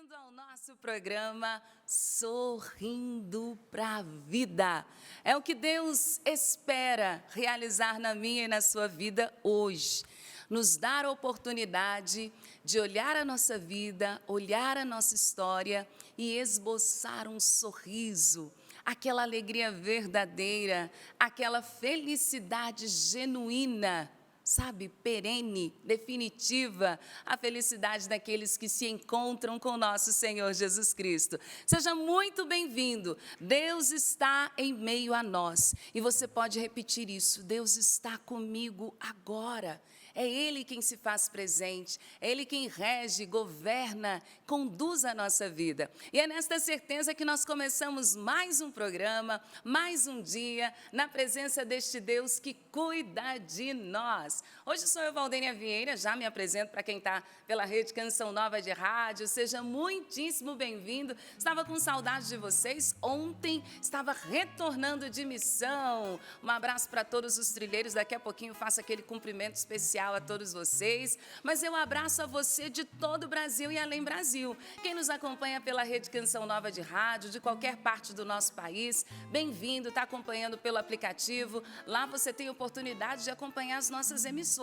bem-vindo ao nosso programa Sorrindo para a Vida. É o que Deus espera realizar na minha e na sua vida hoje. Nos dar a oportunidade de olhar a nossa vida, olhar a nossa história e esboçar um sorriso, aquela alegria verdadeira, aquela felicidade genuína, sabe, perene, definitiva, a felicidade daqueles que se encontram com nosso Senhor Jesus Cristo. Seja muito bem-vindo. Deus está em meio a nós. E você pode repetir isso: Deus está comigo agora. É Ele quem se faz presente, é Ele quem rege, governa, conduz a nossa vida. E é nesta certeza que nós começamos mais um programa, mais um dia, na presença deste Deus que cuida de nós. Hoje sou eu, Valdênia Vieira, já me apresento para quem está pela Rede Canção Nova de Rádio. Seja muitíssimo bem-vindo. Estava com saudade de vocês. Ontem estava retornando de missão. Um abraço para todos os trilheiros. Daqui a pouquinho faço aquele cumprimento especial a todos vocês. Mas eu abraço a você de todo o Brasil e além Brasil. Quem nos acompanha pela Rede Canção Nova de Rádio, de qualquer parte do nosso país, bem-vindo. Está acompanhando pelo aplicativo. Lá você tem a oportunidade de acompanhar as nossas emissoras.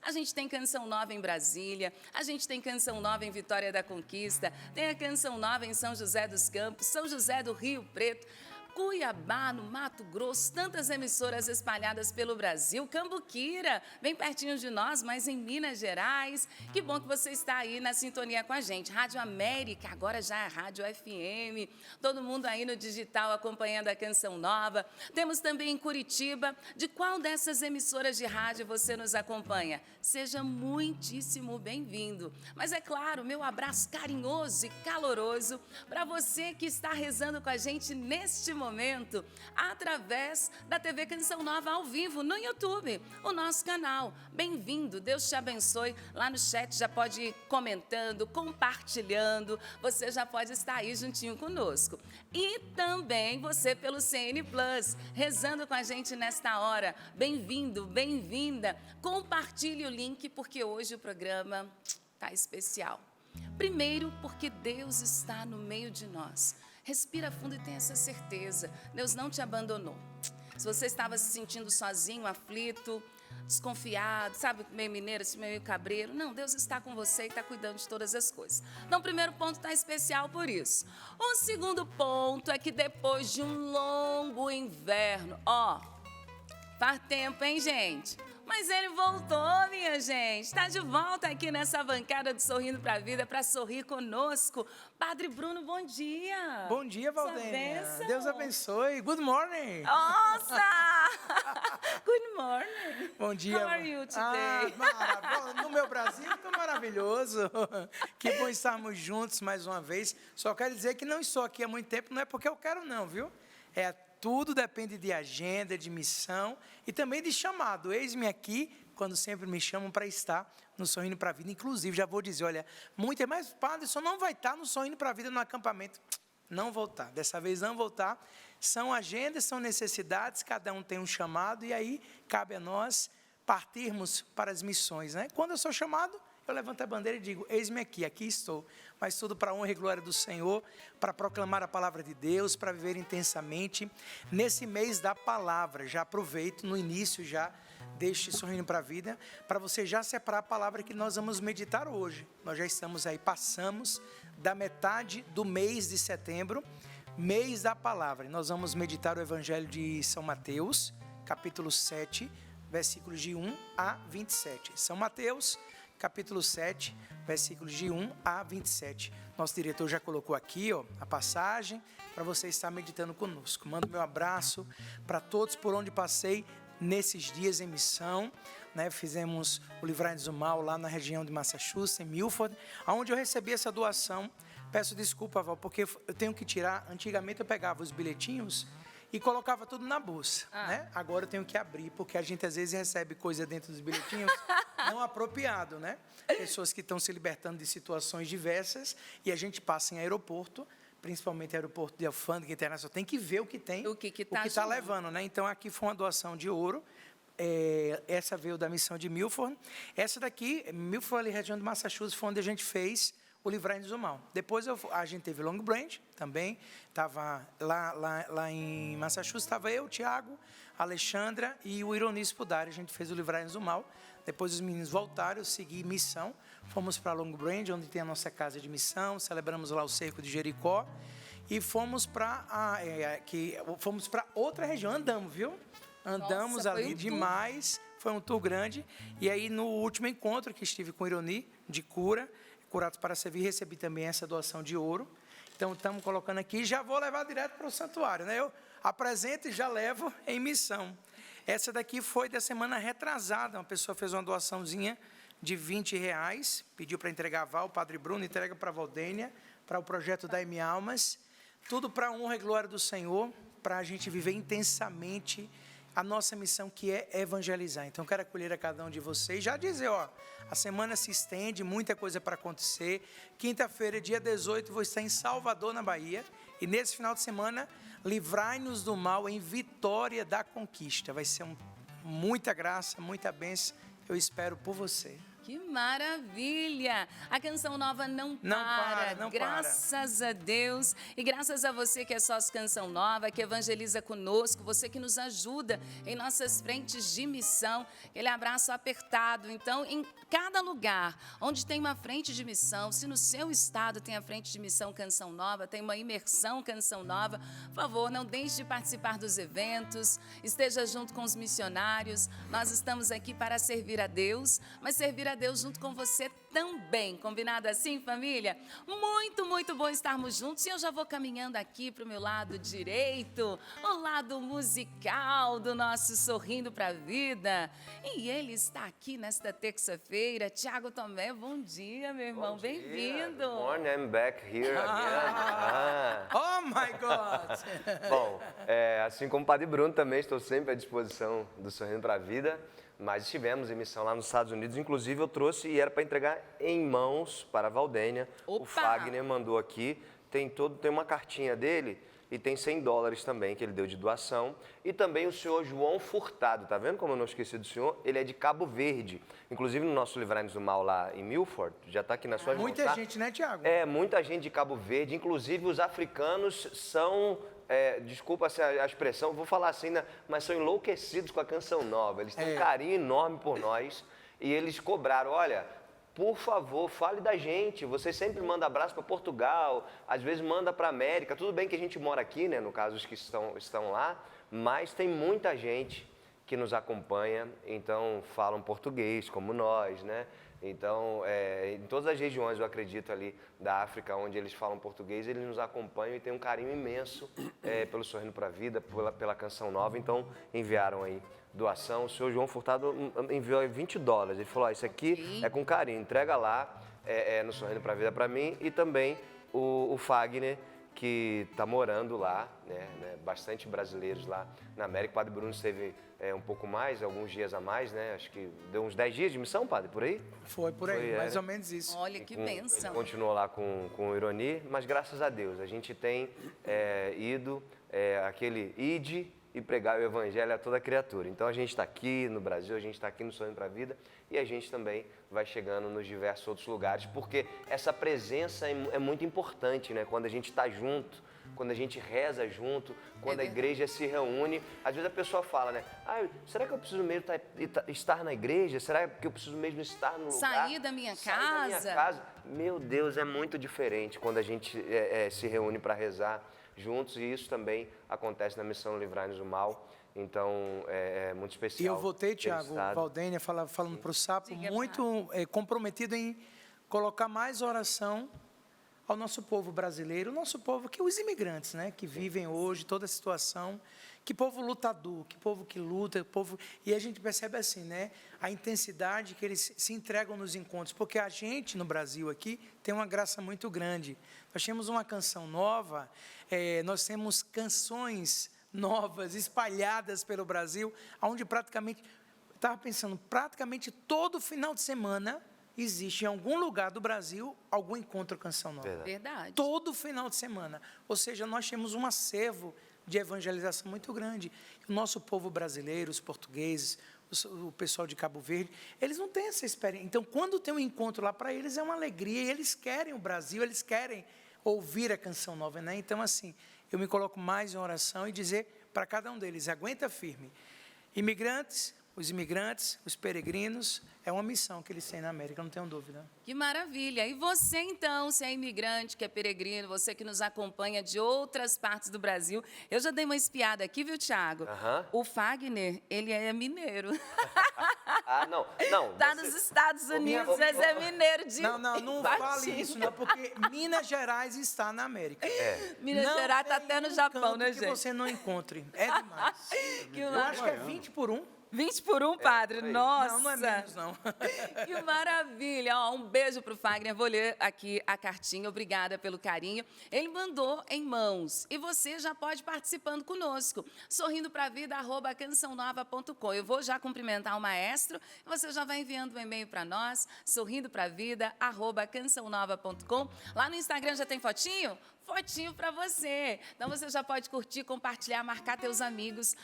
A gente tem Canção Nova em Brasília, a gente tem Canção Nova em Vitória da Conquista, tem a Canção Nova em São José dos Campos, São José do Rio Preto, Cuiabá, no Mato Grosso, tantas emissoras espalhadas pelo Brasil, Cambuquira, bem pertinho de nós, mas em Minas Gerais. Que bom que você está aí na sintonia com a gente. Rádio América, agora já é Rádio FM, todo mundo aí no digital acompanhando a Canção Nova. Temos também em Curitiba. De qual dessas emissoras de rádio você nos acompanha? Seja muitíssimo bem-vindo. Mas é claro, meu abraço carinhoso e caloroso para você que está rezando com a gente neste momento, através da TV Canção Nova ao vivo no YouTube, o nosso canal. Bem-vindo, Deus te abençoe. Lá no chat já pode ir comentando, compartilhando, você já pode estar aí juntinho conosco. E também você pelo CN Plus, rezando com a gente nesta hora. Bem-vindo, bem-vinda. Compartilhe o link, porque hoje o programa está especial. Primeiro, porque Deus está no meio de nós. Respira fundo e tenha essa certeza. Deus não te abandonou. Se você estava se sentindo sozinho, aflito, desconfiado, sabe, meio mineiro, meio cabreiro, não, Deus está com você e está cuidando de todas as coisas. Então, o primeiro ponto está especial por isso. O segundo ponto é que depois de um longo inverno, faz tempo, hein, gente? Mas ele voltou, minha gente. Está de volta aqui nessa bancada do Sorrindo para a Vida para sorrir conosco. Padre Bruno, bom dia. Bom dia, Valdênia. Deus abençoe. Good morning. Nossa! Good morning. Bom dia. How are you today? No meu Brasil, estou maravilhoso. Que bom estarmos juntos mais uma vez. Só quero dizer que não estou aqui há muito tempo, não é porque eu quero não, viu? Tudo depende de agenda, de missão e também de chamado. Eis-me aqui, quando sempre me chamam para estar no Sorrindo para a Vida. Inclusive, já vou dizer, olha, mas padre, só não vai estar no Sorrindo para a Vida no acampamento. Não vou estar, dessa vez não vou estar. São agendas, são necessidades, cada um tem um chamado e aí cabe a nós partirmos para as missões, né? Quando eu sou chamado, eu levanto a bandeira e digo, eis-me aqui, aqui estou. Mas tudo para a honra e glória do Senhor, para proclamar a palavra de Deus, para viver intensamente. Nesse mês da palavra, já aproveito no início já deste Sorrindo para a Vida, para você já separar a palavra que nós vamos meditar hoje. Nós já estamos aí, passamos da metade do mês de setembro, mês da palavra. Nós vamos meditar o Evangelho de São Mateus, capítulo 7, versículos de 1 a 27. São Mateus, capítulo 7, versículos de 1 a 27. Nosso diretor já colocou aqui a passagem para você estar meditando conosco. Mando meu abraço para todos por onde passei nesses dias em missão. Fizemos o Livrai-nos do Mal lá na região de Massachusetts, em Milford, onde eu recebi essa doação. Peço desculpa, Val, porque eu tenho que tirar. Antigamente eu pegava os bilhetinhos e colocava tudo na bolsa, né? Agora eu tenho que abrir, porque a gente às vezes recebe coisa dentro dos bilhetinhos não apropriado, né? Pessoas que estão se libertando de situações diversas e a gente passa em aeroporto, principalmente aeroporto de alfândega internacional, tem que ver o que tem, o que está levando, né? Então aqui foi uma doação de ouro. Essa veio da missão de Milford. Essa daqui, Milford, ali, região de Massachusetts, foi onde a gente fez o Livrai-nos do Mal. Depois a gente teve Long Branch também, estava lá em Massachusetts, estava eu, Tiago, a Alexandra e o Ironi Spudari, a gente fez o Livrai-nos do Mal. Depois os meninos voltaram, eu segui missão, fomos para Long Branch, onde tem a nossa casa de missão, celebramos lá o cerco de Jericó e fomos para outra região, andamos, viu? Andamos ali demais, foi um tour grande. E aí, no último encontro que estive com o Ironi, de cura, Curados para Servir, recebi também essa doação de ouro. Então, estamos colocando aqui, já vou levar direto para o santuário, né? Eu apresento e já levo em missão. Essa daqui foi da semana retrasada, uma pessoa fez uma doaçãozinha de R$20, pediu para entregar a Val, o Padre Bruno entrega para a Valdênia, para o projeto da M Almas, tudo para a honra e glória do Senhor, para a gente viver intensamente a nossa missão, que é evangelizar. Então, quero acolher a cada um de vocês, já dizer, a semana se estende, muita coisa para acontecer. Quinta-feira, dia 18, vou estar em Salvador, na Bahia, e nesse final de semana, livrai-nos do mal em Vitória da Conquista. Vai ser muita graça, muita bênção, eu espero por você. Que maravilha! A Canção Nova não para. Graças a Deus. E graças a você que é sócio Canção Nova, que evangeliza conosco, você que nos ajuda em nossas frentes de missão. Aquele abraço apertado. Então, em cada lugar onde tem uma frente de missão, se no seu estado tem a frente de missão Canção Nova, tem uma imersão Canção Nova, por favor, não deixe de participar dos eventos, esteja junto com os missionários. Nós estamos aqui para servir a Deus, mas servir a Deus junto com você também. Combinado assim, família? Muito, muito bom estarmos juntos. E eu já vou caminhando aqui para o meu lado direito, o lado musical do nosso Sorrindo para a Vida. E ele está aqui nesta terça-feira. Tiago Tomé, bom dia, meu irmão. Bem-vindo. Good morning, I'm back here again. Oh, my God! Bom, assim como o Padre Bruno, também estou sempre à disposição do Sorrindo para a Vida. Mas estivemos em missão lá nos Estados Unidos, inclusive eu trouxe e era para entregar em mãos para a Valdênia. Opa! O Fagner mandou aqui, tem uma cartinha dele e tem $100 também que ele deu de doação. E também o senhor João Furtado, tá vendo como eu não esqueci do senhor? Ele é de Cabo Verde, inclusive no nosso Livrai-nos do Mal lá em Milford, já está aqui na sua mão. Muita gente, né, Tiago? Muita gente de Cabo Verde, inclusive os africanos são... desculpa a expressão, vou falar assim, né? Mas são enlouquecidos com a Canção Nova. Eles têm um carinho enorme por nós e eles cobraram, olha, por favor, fale da gente. Você sempre manda abraço para Portugal, às vezes manda para América. Tudo bem que a gente mora aqui, né? No caso, os que estão lá, mas tem muita gente que nos acompanha, então falam português, como nós, né? Então, em todas as regiões, eu acredito, ali da África, onde eles falam português, eles nos acompanham e têm um carinho imenso pelo Sorrindo para a Vida, pela Canção Nova. Então, enviaram aí doação. O senhor João Furtado enviou aí $20. Ele falou, isso aqui é com carinho, entrega lá no Sorrindo para a Vida para mim. E também o Fagner, que está morando lá, né, bastante brasileiros lá na América. O Padre Bruno esteve um pouco mais, alguns dias a mais, né? Acho que deu uns 10 dias de missão, Padre, por aí? Foi por aí, mais ou menos isso. Olha que bênção. Ele continuou lá com o Ironi, mas graças a Deus, a gente tem ido, aquele ide e pregar o Evangelho a toda criatura. Então a gente está aqui no Brasil, a gente está aqui no Sorrindo para a Vida e a gente também vai chegando nos diversos outros lugares, porque essa presença é muito importante, né? Quando a gente está junto, quando a gente reza junto, quando a igreja se reúne. Às vezes a pessoa fala, né? Será que eu preciso mesmo estar na igreja? Será que eu preciso mesmo estar no lugar? Sair da minha casa? Meu Deus, é muito diferente quando a gente se reúne para rezar juntos, e isso também acontece na missão Livrai-nos do Mal. Então, é muito especial. E eu voltei, Tiago, Valdênia, falando para o Sapo, muito comprometido em colocar mais oração ao nosso povo brasileiro, o nosso povo, que os imigrantes, né, que vivem hoje toda a situação, que povo lutador, que povo que luta, e a gente percebe assim, né, a intensidade que eles se entregam nos encontros, porque a gente no Brasil aqui tem uma graça muito grande. Nós temos uma canção nova, nós temos canções novas espalhadas pelo Brasil, onde praticamente, estava pensando, praticamente todo final de semana existe em algum lugar do Brasil algum encontro Canção Nova. Verdade. Todo final de semana. Ou seja, nós temos um acervo de evangelização muito grande. O nosso povo brasileiro, os portugueses, o pessoal de Cabo Verde, eles não têm essa experiência. Então, quando tem um encontro lá, para eles é uma alegria, e eles querem o Brasil, eles querem ouvir a Canção Nova, né? Então, assim, eu me coloco mais em oração e dizer para cada um deles, aguenta firme. Os imigrantes, os peregrinos, é uma missão que eles têm na América, não tenho dúvida. Que maravilha! E você, então, se é imigrante, que é peregrino, você que nos acompanha de outras partes do Brasil, eu já dei uma espiada aqui, viu, Tiago? O Fagner, ele é mineiro. Não. Está nos Estados Unidos, mas é mineiro de Não fale isso, não, porque Minas Gerais está na América. Minas Gerais está até no Japão, né, que gente? você não encontre, é demais. Eu acho que é 20 por 1. 20 por 1, padre? Nossa! Não é menos, não. Que maravilha! Ó, um beijo para o Fagner. Vou ler aqui a cartinha. Obrigada pelo carinho. Ele mandou em mãos. E você já pode ir participando conosco. sorrindopravida@cançãonova.com. Eu vou já cumprimentar o maestro. E você já vai enviando um e-mail para nós. sorrindopravida@cançãonova.com. Lá no Instagram já tem fotinho? Fotinho para você. Então você já pode curtir, compartilhar, marcar teus amigos,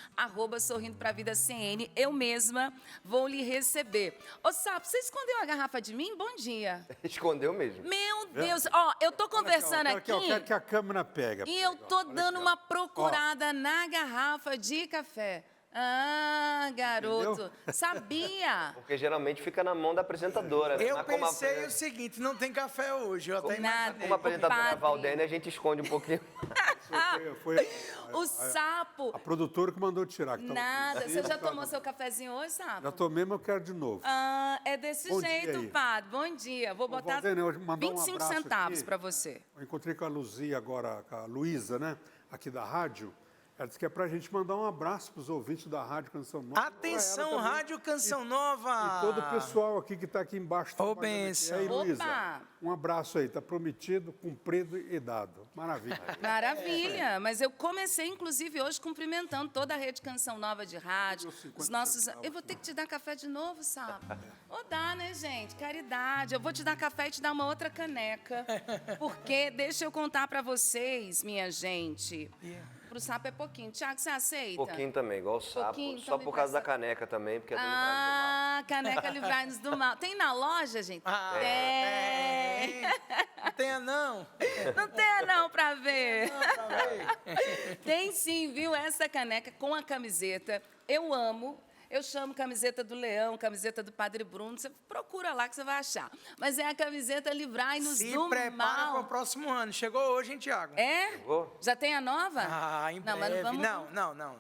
@sorrindopravida_CN. Eu mesma vou lhe receber. Ô, Sapo, você escondeu a garrafa de mim? Bom dia. Escondeu mesmo. Meu Deus. Ó, eu tô conversando aqui. Eu quero que a câmera pega. E eu tô dando uma procurada na garrafa de café. Ah, garoto. Entendeu? Sabia. Porque geralmente fica na mão da apresentadora. Eu Mas como a- pensei o seguinte, não tem café hoje, eu até Nada. imaginei. Como a apresentadora Padre. Valdênia, a gente esconde um pouquinho. Foi O Sapo. a produtora que mandou tirar. que tava Nada. com Você já sede, tomou seu cafezinho hoje, Sapo? Já tomei, mas eu quero de novo. Ah, é desse Bom dia jeito, aí. padre. Bom dia. Vou botar Valdênia, eu vou mandar um 25 abraço centavos aqui. para você. Eu encontrei com a Luzia agora, com a Luísa, né? Aqui da rádio. Ela disse que é para a gente mandar um abraço para os ouvintes da Rádio Canção Nova. Atenção, Ela também. Rádio Canção Nova! E todo o pessoal aqui que está aqui embaixo. trabalhando aqui. bênção. E aí, Opa! Luísa, um abraço aí. Está prometido, cumprido e dado. Maravilha. Maravilha, mas eu comecei, inclusive, hoje cumprimentando toda a Rede Canção Nova de rádio, Deu 50 os nossos... centavos. Eu vou ter que te dar café de novo, sabe? Ou dá, né, gente? Caridade. Eu vou te dar café e te dar uma outra caneca, porque, deixa eu contar para vocês, minha gente, pro Sapo é pouquinho. Tiago, você aceita? Pouquinho também, igual o sapo. Pouquinho, Só então me por causa da passa. caneca também, porque é do Ah, caneca livrai-nos do mal. Tem na loja, gente? Tem. Não tenha não. Não tem não pra ver. Pra ver. Tem sim, viu? Essa caneca com a camiseta. Eu amo. Eu chamo camiseta do Leão, camiseta do Padre Bruno. Você procura lá que você vai achar. Mas é a camiseta Livrai-nos Se do prepara para Mal. o próximo ano. Chegou hoje, hein, Tiago? É? Chegou? Já tem a nova? Em Não, mas breve. vamos... Não.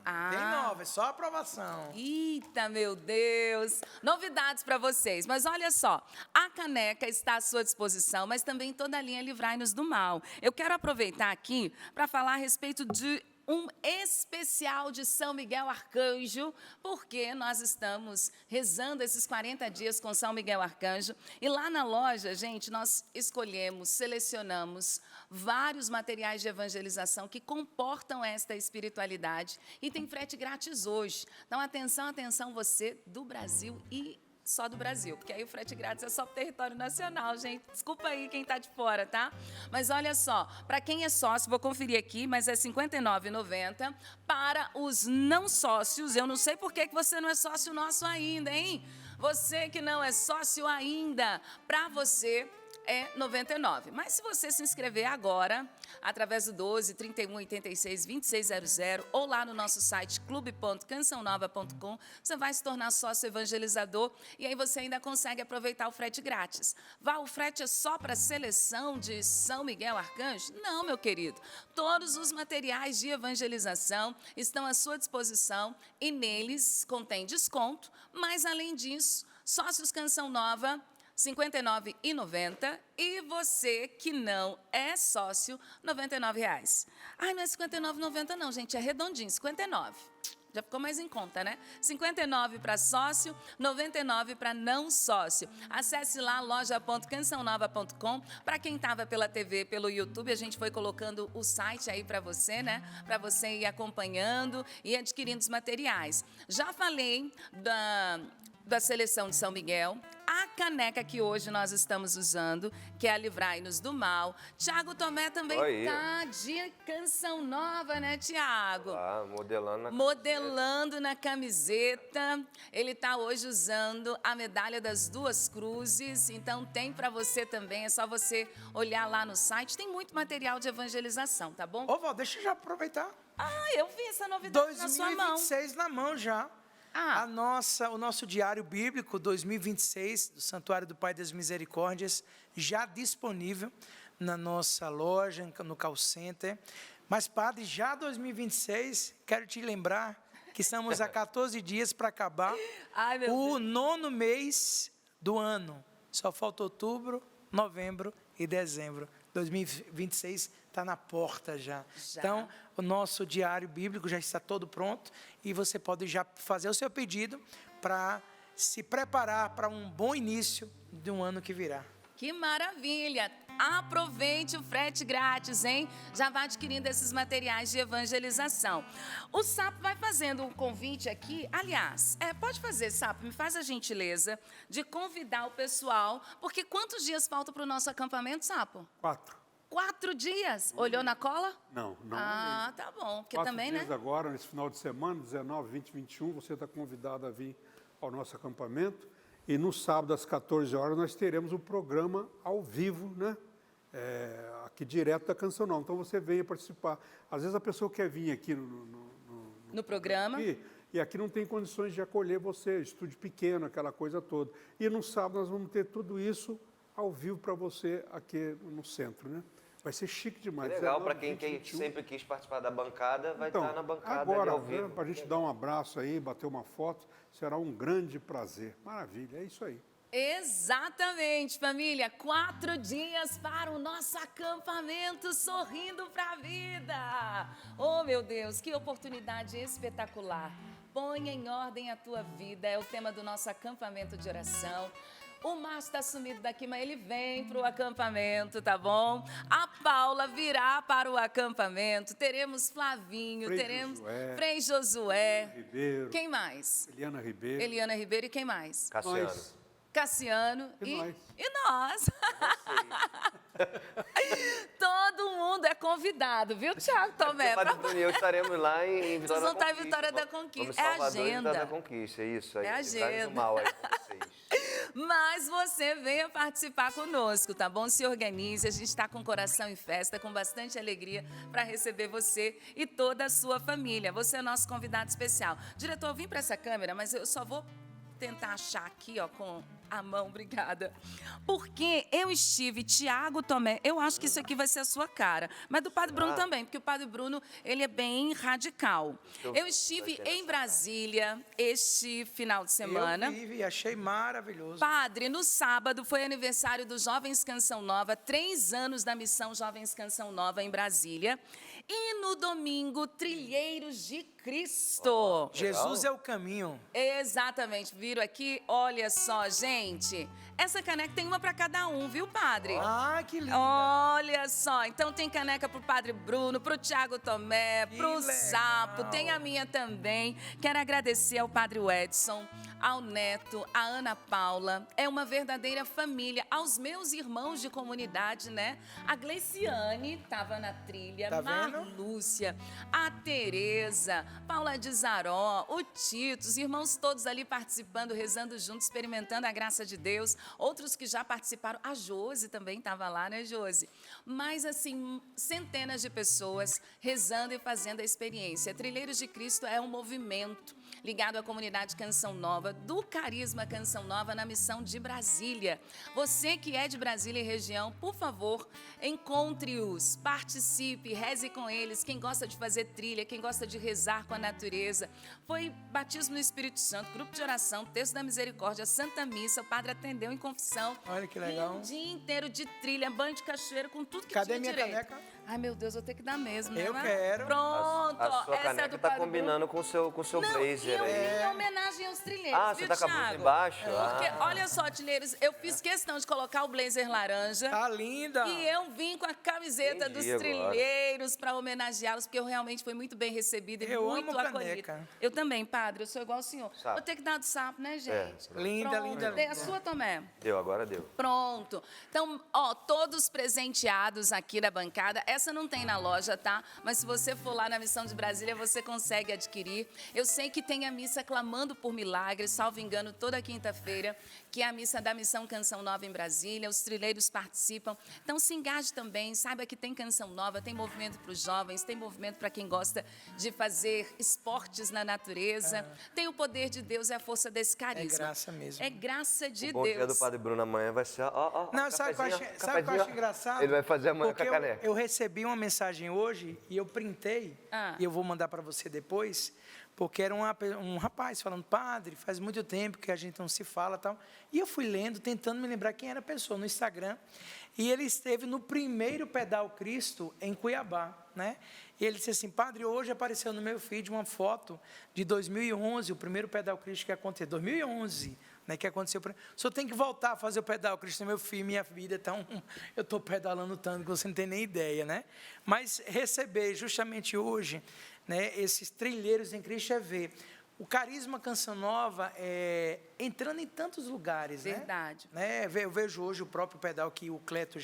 Ah. Tem nova, é só aprovação. Eita, meu Deus! Novidades para vocês. Mas olha só, a caneca está à sua disposição, mas também toda a linha Livrai-nos do Mal. Eu quero aproveitar aqui para falar a respeito de um especial de São Miguel Arcanjo, porque nós estamos rezando esses 40 dias com São Miguel Arcanjo. E lá na loja, gente, nós escolhemos, selecionamos vários materiais de evangelização que comportam esta espiritualidade. E tem frete grátis hoje. Então, atenção, você do Brasil e só do Brasil, porque aí o frete grátis é só para o território nacional, gente. Desculpa aí quem está de fora, tá? Mas olha só, para quem é sócio, vou conferir aqui, mas é R$ 59,90. Para os não sócios, eu não sei por que você não é sócio nosso ainda, hein? Você que não é sócio ainda, para você é R$ 99. Mas se você se inscrever agora, através do 12 31 86 2600 ou lá no nosso site clube.cançãonova.com, você vai se tornar sócio evangelizador e aí você ainda consegue aproveitar o frete grátis. O frete é só para a seleção de São Miguel Arcanjo? Não, meu querido. Todos os materiais de evangelização estão à sua disposição e neles contém desconto, mas além disso, sócios Canção Nova, R$ 59,90 e você que não é sócio, R$ 99,00. Ai, não é R$ 59,90 não, gente, é redondinho, 59. Já ficou mais em conta, né? 59 para sócio, 99 para não sócio. Acesse lá loja.cançãonova.com. Para quem estava pela TV, pelo YouTube, a gente foi colocando o site aí para você, né? Para você ir acompanhando e adquirindo os materiais. Já falei da seleção de São Miguel. A caneca que hoje nós estamos usando, que é a Livrai-nos do Mal. Tiago Tomé também Aí. tá de canção nova, né, Tiago? Ah, modelando na Modelando na camiseta. Ele está hoje usando a medalha das duas cruzes. Então tem para você também, é só você olhar lá no site. Tem muito material de evangelização, tá bom? Ô, Val, deixa eu já aproveitar. Ah, eu vi essa novidade na sua mão. 2026 na mão já. Ah. O nosso diário bíblico 2026 do Santuário do Pai das Misericórdias já disponível na nossa loja, no call center. Mas, padre, já 2026, quero te lembrar que estamos a 14 dias para acabar Ai, meu o Deus. 9º mês do ano. Só falta outubro, novembro e dezembro. 2026 está na porta já. Já. Então, o nosso diário bíblico já está todo pronto e você pode já fazer o seu pedido para se preparar para um bom início de um ano que virá. Que maravilha! Aproveite o frete grátis, hein? Já vai adquirindo esses materiais de evangelização. O Sapo vai fazendo um convite aqui. Aliás, pode fazer, Sapo, me faz a gentileza de convidar o pessoal, porque quantos dias faltam para o nosso acampamento, Sapo? 4. 4 dias. Olhou na cola? Não. Ah, tá bom. Porque 4 também, dias né? agora, nesse final de semana, 19, 20, 21, você está convidado a vir ao nosso acampamento. E no sábado, às 14 horas, nós teremos o programa ao vivo, né? Aqui direto da Canção Nova. Então, você venha participar. Às vezes, a pessoa quer vir aqui No programa. e aqui não tem condições de acolher você, estúdio pequeno, aquela coisa toda. E no sábado, nós vamos ter tudo isso ao vivo para você aqui no centro, né? Vai ser chique demais. Legal, 19, para quem 20, 21. sempre quis participar da bancada, vai Então, estar na bancada agora, ali ao vivo. para a gente dar um abraço aí, bater uma foto, será um grande prazer. Maravilha, é isso aí. Exatamente, família. 4 dias para o nosso acampamento Sorrindo para a Vida. Oh, meu Deus, que oportunidade espetacular. Põe em ordem a tua vida, é o tema do nosso acampamento de oração. O Márcio está sumido daqui, mas ele vem para o acampamento, tá bom? A Paula virá para o acampamento. Teremos Flavinho, Frei teremos Josué, Frei Josué. Ribeiro, Quem mais? Eliana Ribeiro. Eliana Ribeiro e quem mais? Cassiano. Nós. Cassiano E nós. e nós. Todo mundo é convidado, viu, Tiago Tomé? Padre Bruno e eu estaremos lá em Vitória Vocês vão da estar em Conquista. Vitória da Vamos Conquista. em É Salvador e agenda. Vitória da Conquista, isso aí. É Livrai-nos agenda. do mal aí com vocês. Mas você venha participar conosco, tá bom? Se organize, a gente está com o coração em festa, com bastante alegria para receber você e toda a sua família. Você é nosso convidado especial. Diretor, eu vim para essa câmera, mas eu só vou tentar achar aqui, ó, com a mão, obrigada. Porque eu estive, Tiago Tomé, eu acho que isso aqui vai ser a sua cara, mas do Padre Bruno também, porque o Padre Bruno, ele é bem radical. Eu estive em Brasília este final de semana. Eu vi e achei maravilhoso. Padre, no sábado foi aniversário dos Jovens Canção Nova, 3 anos da missão Jovens Canção Nova em Brasília. E no domingo, Trilheiros de Cristo. Jesus é o caminho. Exatamente, viram aqui? Olha só, gente. Essa caneca tem uma para cada um, viu, Padre? Ah, que lindo. Olha só, então tem caneca pro Padre Bruno, pro Tiago Tomé, pro legal. Sapo, tem a minha também. Quero agradecer ao Padre Edson, ao Neto, à Ana Paula. É uma verdadeira família. Aos meus irmãos de comunidade, né? A Gleiciane estava na trilha, Tá vendo? Marlúcia, a Tereza, Paula de Zaró, o Tito, os irmãos todos ali participando, rezando juntos, experimentando a graça de Deus. Outros que já participaram, a Josi também estava lá, né, Josi? Mas, assim, centenas de pessoas rezando e fazendo a experiência. Trilheiros de Cristo é um movimento ligado à comunidade Canção Nova, do Carisma Canção Nova, na missão de Brasília. Você que é de Brasília e região, por favor, encontre-os, participe, reze com eles. Quem gosta de fazer trilha, quem gosta de rezar com a natureza. Foi batismo no Espírito Santo, grupo de oração, Terço da Misericórdia, Santa Missa, o padre atendeu em confissão. Olha que legal. E um dia inteiro de trilha, banho de cachoeira, com tudo que Cadê tinha minha direito. caneca? Ai, meu Deus, vou ter que dar mesmo, né? Eu Mas- quero. Pronto, A sua essa é caneca do tá Padre combinando com o seu Bruno. Não, blazer eu aí. vim em homenagem aos trilheiros, Ah, viu, você tá com a blusa Thiago? embaixo? Porque, Ah. olha só, trilheiros, eu fiz questão de colocar o blazer laranja. Tá linda. E eu vim com a camiseta dos Entendi agora. trilheiros para homenageá-los, porque eu realmente fui muito bem recebida e Eu muito amo acolhida. caneca. Eu também, padre, eu sou igual ao senhor. Sapo. Vou ter que dar do sapo, né, gente? Linda, Pronto, linda, dei a linda. sua, Tomé? Deu, agora deu. Pronto. Então, ó, todos presenteados aqui da bancada. Essa não tem na loja, tá? Mas se você for lá na Missão de Brasília, você consegue adquirir. Eu sei que tem a missa Clamando por Milagres, salvo engano, toda quinta-feira, que é a missa da Missão Canção Nova em Brasília. Os trilheiros participam. Então, se engaje também. Saiba que tem canção nova, tem movimento para os jovens, tem movimento para quem gosta de fazer esportes na natureza. Tem o poder de Deus e a força desse carisma. graça mesmo. É graça de O bom dia do Deus. Padre Bruno amanhã vai ser, ó, Não, sabe o que eu acho, cafezinho, sabe o que eu acho cafezinho. engraçado? Ele vai fazer amanhã com Porque a caneca. eu recebi uma mensagem hoje e eu printei, e eu vou mandar para você depois, porque era um rapaz falando, padre, faz muito tempo que a gente não se fala e tal. E eu fui lendo, tentando me lembrar quem era a pessoa no Instagram. E ele esteve no primeiro Pedal Cristo em Cuiabá, né? E ele disse assim, padre, hoje apareceu no meu feed uma foto de 2011, o primeiro Pedal Cristo que aconteceu, 2011, né, que aconteceu. O senhor tem que voltar a fazer o Pedal Cristo, meu filho, minha vida, então eu estou pedalando tanto que você não tem nem ideia, né? Mas receber justamente hoje, né, esses trilheiros em Cristo é ver o carisma Canção Nova entrando em tantos lugares, Verdade. né? Eu vejo hoje o próprio pedal que o Cleto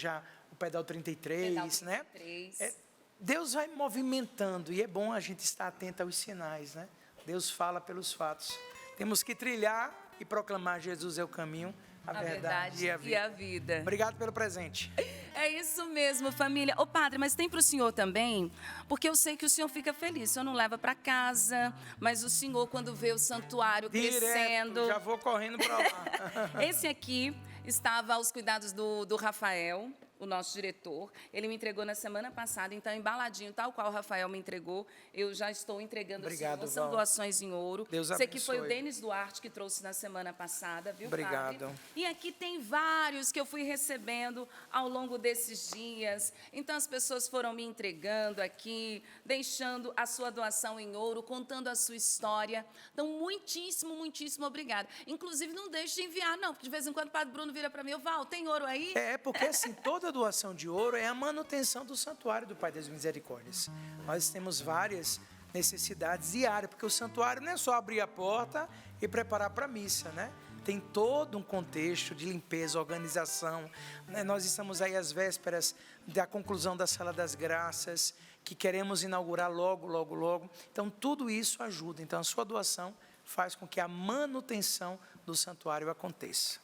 o pedal 33, Pedal né? 33. Deus vai movimentando e é bom a gente estar atento aos sinais, né? Deus fala pelos fatos. Temos que trilhar e proclamar Jesus é o caminho, a verdade e a vida. Obrigado pelo presente. É isso mesmo, família. Ô, padre, mas tem para o senhor também? Porque eu sei que o senhor fica feliz. O senhor não leva para casa, mas o senhor, quando vê o santuário crescendo... já vou correndo para lá. Esse aqui estava aos cuidados do Rafael, o nosso diretor. Ele me entregou na semana passada, então, embaladinho, tal qual o Rafael me entregou, eu já estou entregando. Obrigado, ao senhor. São Val. doações em ouro. Deus Esse aqui foi o abençoe. Denis Duarte que trouxe na semana passada, viu, Obrigado. padre? E aqui tem vários que eu fui recebendo ao longo desses dias. Então, as pessoas foram me entregando aqui, deixando a sua doação em ouro, contando a sua história. Então, muitíssimo, muitíssimo obrigada. Inclusive, não deixe de enviar, não, porque de vez em quando o Padre Bruno vira para mim, Val, tem ouro aí? Porque assim, toda doação de ouro é a manutenção do santuário do Pai das Misericórdias. Nós temos várias necessidades diárias, porque o santuário não é só abrir a porta e preparar para a missa, né? Tem todo um contexto de limpeza, organização, né? Nós estamos aí às vésperas da conclusão da Sala das Graças, que queremos inaugurar logo, logo, logo. Então, tudo isso ajuda. Então, a sua doação faz com que a manutenção do santuário aconteça.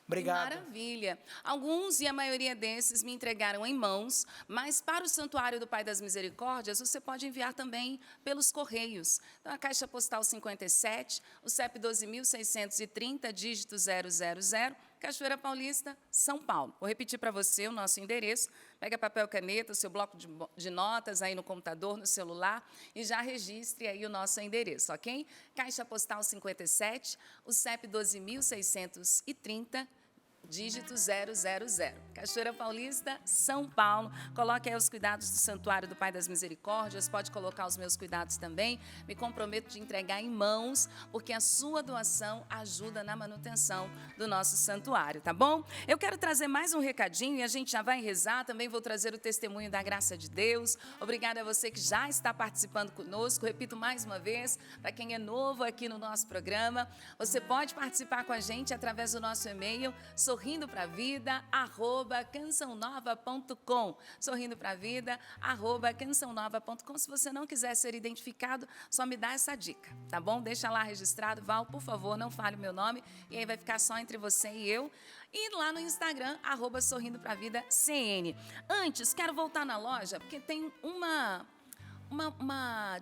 Obrigado. Maravilha. Alguns e a maioria desses me entregaram em mãos, mas para o Santuário do Pai das Misericórdias, você pode enviar também pelos correios. Então, a Caixa Postal 57, o CEP 12.630, dígito 000, Cachoeira Paulista, São Paulo. Vou repetir para você o nosso endereço. Pega papel e caneta, o seu bloco de notas aí no computador, no celular, e já registre aí o nosso endereço, ok? Caixa Postal 57, o CEP 12.630, dígito 000. Cachoeira Paulista, São Paulo. Coloque aí os cuidados do Santuário do Pai das Misericórdias. Pode colocar os meus cuidados também. Me comprometo de entregar em mãos, porque a sua doação ajuda na manutenção do nosso santuário, tá bom? Eu quero trazer mais um recadinho e a gente já vai rezar. Também vou trazer o testemunho da graça de Deus. Obrigada a você que já está participando conosco. Repito mais uma vez, para quem é novo aqui no nosso programa, você pode participar com a gente através do nosso e-mail, sorrindopravida@cançãonova.com. sorrindopravida@cançãonova.com. Se você não quiser ser identificado, só me dá essa dica, tá bom? Deixa lá registrado, Val, por favor, não fale o meu nome, e aí vai ficar só entre você e eu. E lá no Instagram, @sorrindopravidacn. Antes, quero voltar na loja, porque tem uma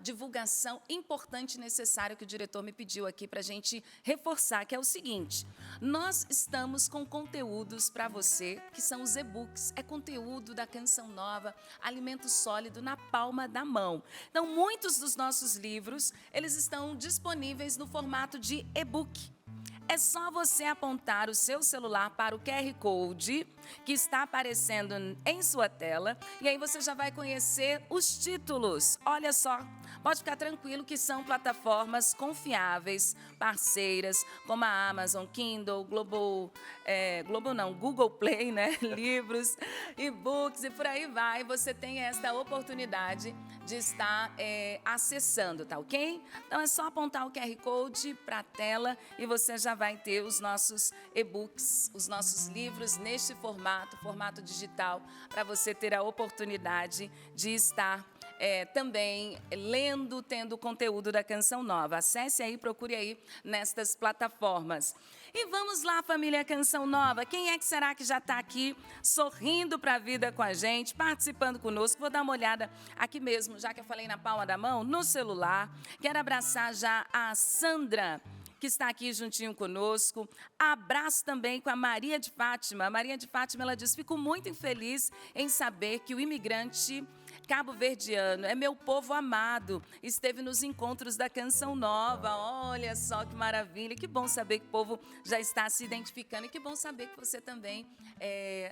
divulgação importante e necessária que o diretor me pediu aqui para a gente reforçar, que é o seguinte: nós estamos com conteúdos para você, que são os e-books. É conteúdo da Canção Nova, alimento sólido na palma da mão. Então, muitos dos nossos livros, eles estão disponíveis no formato de e-book. É só você apontar o seu celular para o QR Code que está aparecendo em sua tela e aí você já vai conhecer os títulos. Olha só, pode ficar tranquilo que são plataformas confiáveis, parceiras, como a Amazon Kindle, Google Play, né? Livros, e-books e por aí vai. Você tem esta oportunidade de estar acessando, tá ok? Então é só apontar o QR Code para a tela e você já vai ter os nossos e-books, os nossos livros neste formato digital, para você ter a oportunidade de estar também lendo, tendo o conteúdo da Canção Nova. Acesse aí, procure aí nestas plataformas. E vamos lá, família Canção Nova. Quem é que será que já está aqui sorrindo para a vida com a gente, participando conosco? Vou dar uma olhada aqui mesmo, já que eu falei na palma da mão, no celular. Quero abraçar já a Sandra, que está aqui juntinho conosco. Abraço também com a Maria de Fátima. A Maria de Fátima, ela diz: fico muito infeliz em saber que o imigrante cabo-verdiano é meu povo amado. Esteve nos encontros da Canção Nova. Olha só que maravilha. Que bom saber que o povo já está se identificando. E que bom saber que você também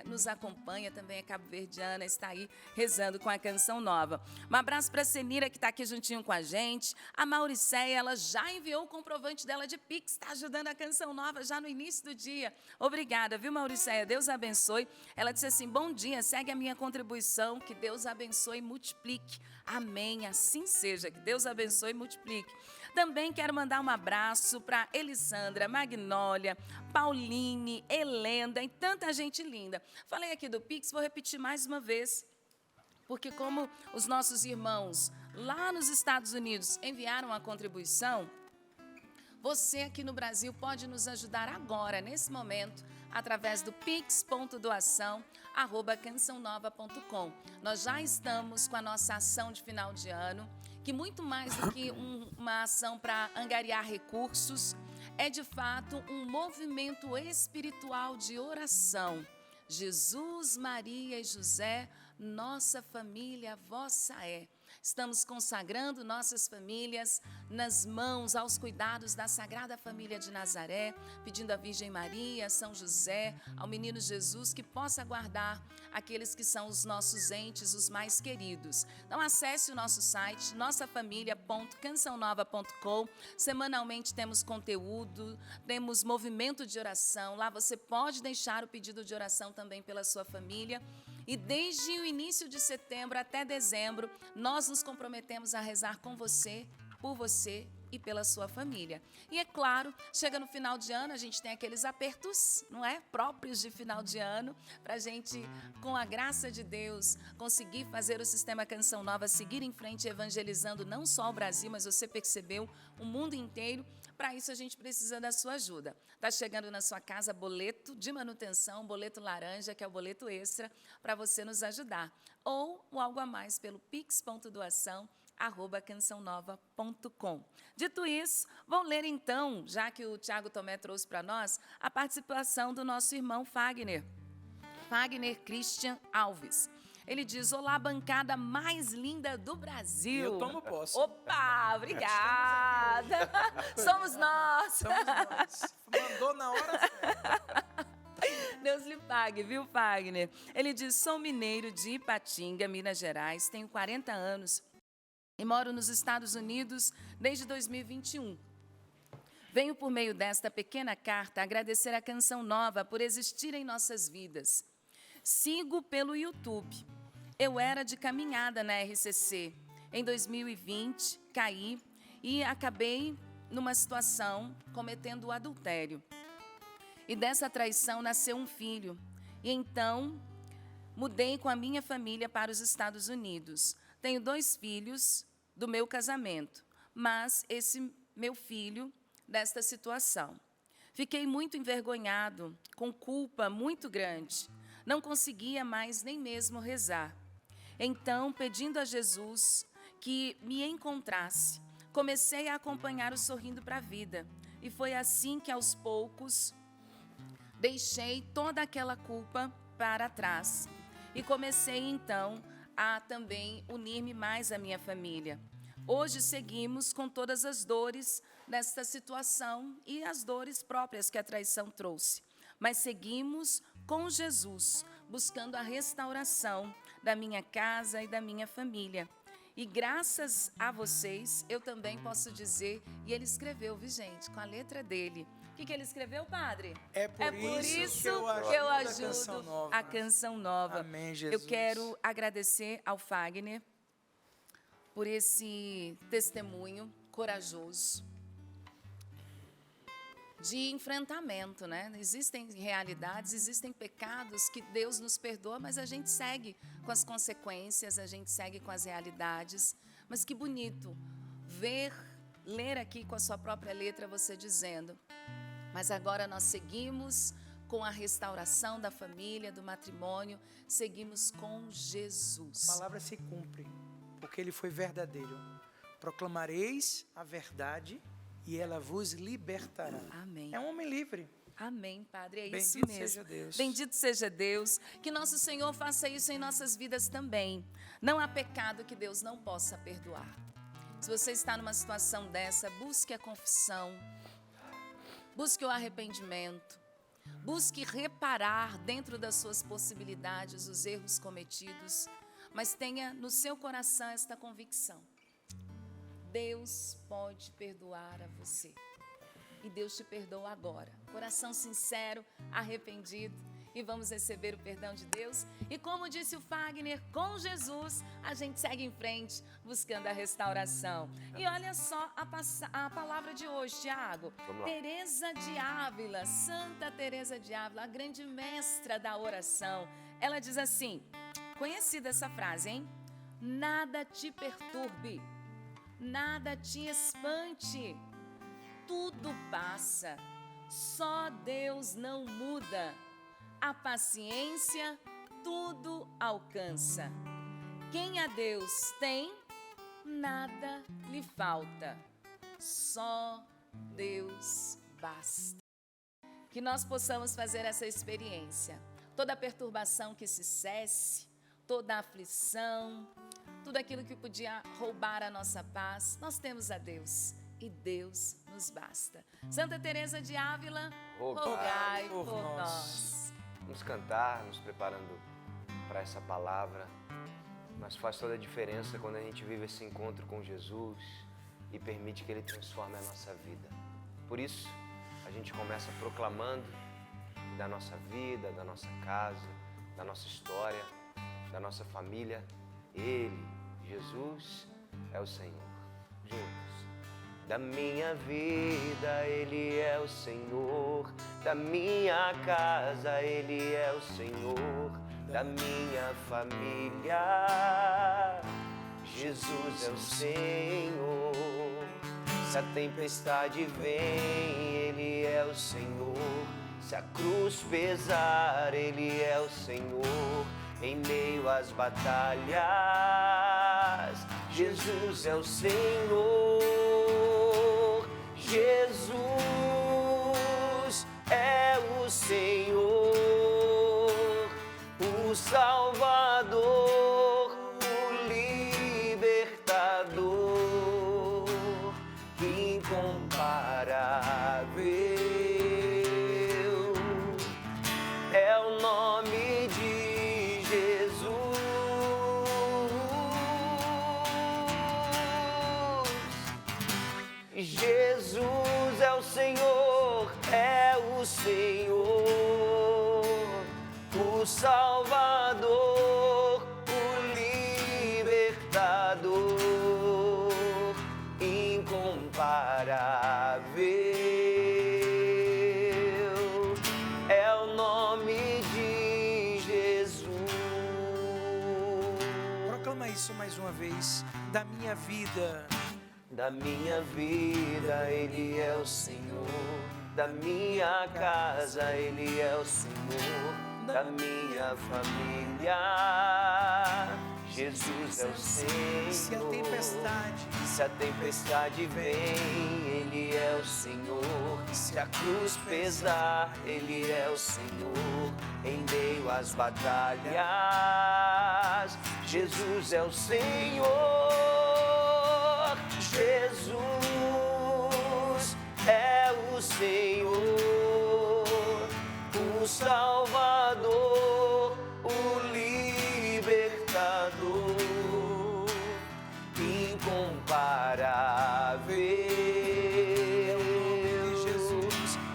nos acompanha, também é cabo-verdiana, está aí rezando com a Canção Nova. Um abraço para a Semira, que está aqui juntinho com a gente. A Mauricéia, ela já enviou o comprovante dela de Pix, está ajudando a Canção Nova já no início do dia. Obrigada, viu, Mauricéia? Deus abençoe. Ela disse assim: bom dia, segue a minha contribuição, que Deus abençoe e multiplique. Amém, assim seja, que Deus abençoe e multiplique. Também quero mandar um abraço para Elisandra, Magnólia, Pauline, Helenda e tanta gente linda. Falei aqui do Pix, vou repetir mais uma vez, porque como os nossos irmãos lá nos Estados Unidos enviaram a contribuição, você aqui no Brasil pode nos ajudar agora, nesse momento, através do pix.doação@cançãonova.com. Nós já estamos com a nossa ação de final de ano, que muito mais do que uma ação para angariar recursos, é de fato um movimento espiritual de oração. Jesus, Maria e José, nossa família vossa é. Estamos consagrando nossas famílias nas mãos, aos cuidados da Sagrada Família de Nazaré, pedindo à Virgem Maria, São José, ao Menino Jesus, que possa guardar aqueles que são os nossos entes, os mais queridos. Então acesse o nosso site, nossafamilia.cançãonova.com. Semanalmente temos conteúdo, temos movimento de oração. Lá você pode deixar o pedido de oração também pela sua família. E desde o início de setembro até dezembro, nós nos comprometemos a rezar com você, por você e pela sua família. E é claro, chega no final de ano, a gente tem aqueles apertos, não é? Próprios de final de ano, para a gente, com a graça de Deus, conseguir fazer o Sistema Canção Nova seguir em frente, evangelizando não só o Brasil, mas você percebeu, o mundo inteiro. Para isso, a gente precisa da sua ajuda. Está chegando na sua casa boleto de manutenção, boleto laranja, que é o boleto extra, para você nos ajudar. Ou o algo a mais pelo pix.doação@cançãonova.com. Dito isso, vou ler então, já que o Tiago Tomé trouxe para nós, a participação do nosso irmão Fagner Christian Alves. Ele diz: olá, bancada mais linda do Brasil. Eu tomo posse. Opa, obrigada. Somos nós. Somos nós. Mandou na hora certa. Deus lhe pague, viu, Fagner? Ele diz: sou mineiro de Ipatinga, Minas Gerais, tenho 40 anos e moro nos Estados Unidos desde 2021. Venho, por meio desta pequena carta, agradecer a Canção Nova por existir em nossas vidas. Sigo pelo YouTube. Eu era de caminhada na RCC. Em 2020, caí e acabei numa situação cometendo o adultério. E dessa traição nasceu um filho. E então, mudei com a minha família para os Estados Unidos. Tenho 2 filhos do meu casamento, mas esse meu filho desta situação. Fiquei muito envergonhado, com culpa muito grande. Não conseguia mais nem mesmo rezar. Então, pedindo a Jesus que me encontrasse, comecei a acompanhar o Sorrindo para a Vida. E foi assim que, aos poucos, deixei toda aquela culpa para trás. E comecei, então, a também unir-me mais à minha família. Hoje seguimos com todas as dores desta situação e as dores próprias que a traição trouxe. Mas seguimos com Jesus, buscando a restauração da minha casa e da minha família. E graças a vocês, eu também posso dizer, e ele escreveu, viu, gente, com a letra dele. O que ele escreveu, padre? É por isso que eu ajudo a Canção Nova. Amém, Jesus. Eu quero agradecer ao Fagner por esse testemunho corajoso de enfrentamento, né? Existem realidades, existem pecados que Deus nos perdoa, mas a gente segue com as consequências, a gente segue com as realidades. Mas que bonito ler aqui com a sua própria letra você dizendo: mas agora nós seguimos com a restauração da família, do matrimônio, seguimos com Jesus. A palavra se cumpre, porque ele foi verdadeiro. Proclamareis a verdade e ela vos libertará. Amém. É um homem livre. Amém, Padre, é Bendito isso mesmo. seja Deus. Bendito seja Deus, que nosso Senhor faça isso em nossas vidas também. Não há pecado que Deus não possa perdoar. Se você está numa situação dessa, busque a confissão, busque o arrependimento, busque reparar dentro das suas possibilidades os erros cometidos, mas tenha no seu coração esta convicção: Deus pode perdoar a você. E Deus te perdoa agora. Coração sincero, arrependido. E vamos receber o perdão de Deus. E como disse o Fagner, com Jesus, a gente segue em frente, buscando a restauração. E olha só a palavra de hoje, Tiago. Teresa de Ávila, Santa Teresa de Ávila, a grande mestra da oração. Ela diz assim, conhecida essa frase, hein? Nada te perturbe. Nada te espante, tudo passa, só Deus não muda, a paciência tudo alcança. Quem a Deus tem, nada lhe falta, só Deus basta. Que nós possamos fazer essa experiência, toda perturbação que se cesse, toda aflição, tudo aquilo que podia roubar a nossa paz, nós temos a Deus e Deus nos basta. Santa Teresa de Ávila, rogai por nós. Vamos cantar, nos preparando para essa palavra, mas faz toda a diferença quando a gente vive esse encontro com Jesus e permite que Ele transforme a nossa vida. Por isso, a gente começa proclamando da nossa vida, da nossa casa, da nossa história, da nossa família. Ele, Jesus, é o Senhor. Juntos. Da minha vida, Ele é o Senhor. Da minha casa, Ele é o Senhor. Da minha família, Jesus é o Senhor. Se a tempestade vem, Ele é o Senhor. Se a cruz pesar, Ele é o Senhor. Em meio às batalhas, Jesus é o Senhor. Jesus é o Senhor, o Salvador, o Libertador, incomparável. É o nome de Jesus é o Senhor, é o Senhor, o Salvador, o Libertador, incomparável. É o nome de Jesus. Proclama isso mais uma vez. Da minha vida. Da minha vida, Ele é o Senhor. Da minha casa, Ele é o Senhor. Da minha família, Jesus é o Senhor. Se a tempestade vem, Ele é o Senhor. Se a cruz pesar, Ele é o Senhor. Em meio às batalhas, Jesus é o Senhor. Jesus é o Senhor, o Salvador, o Libertador, incomparável.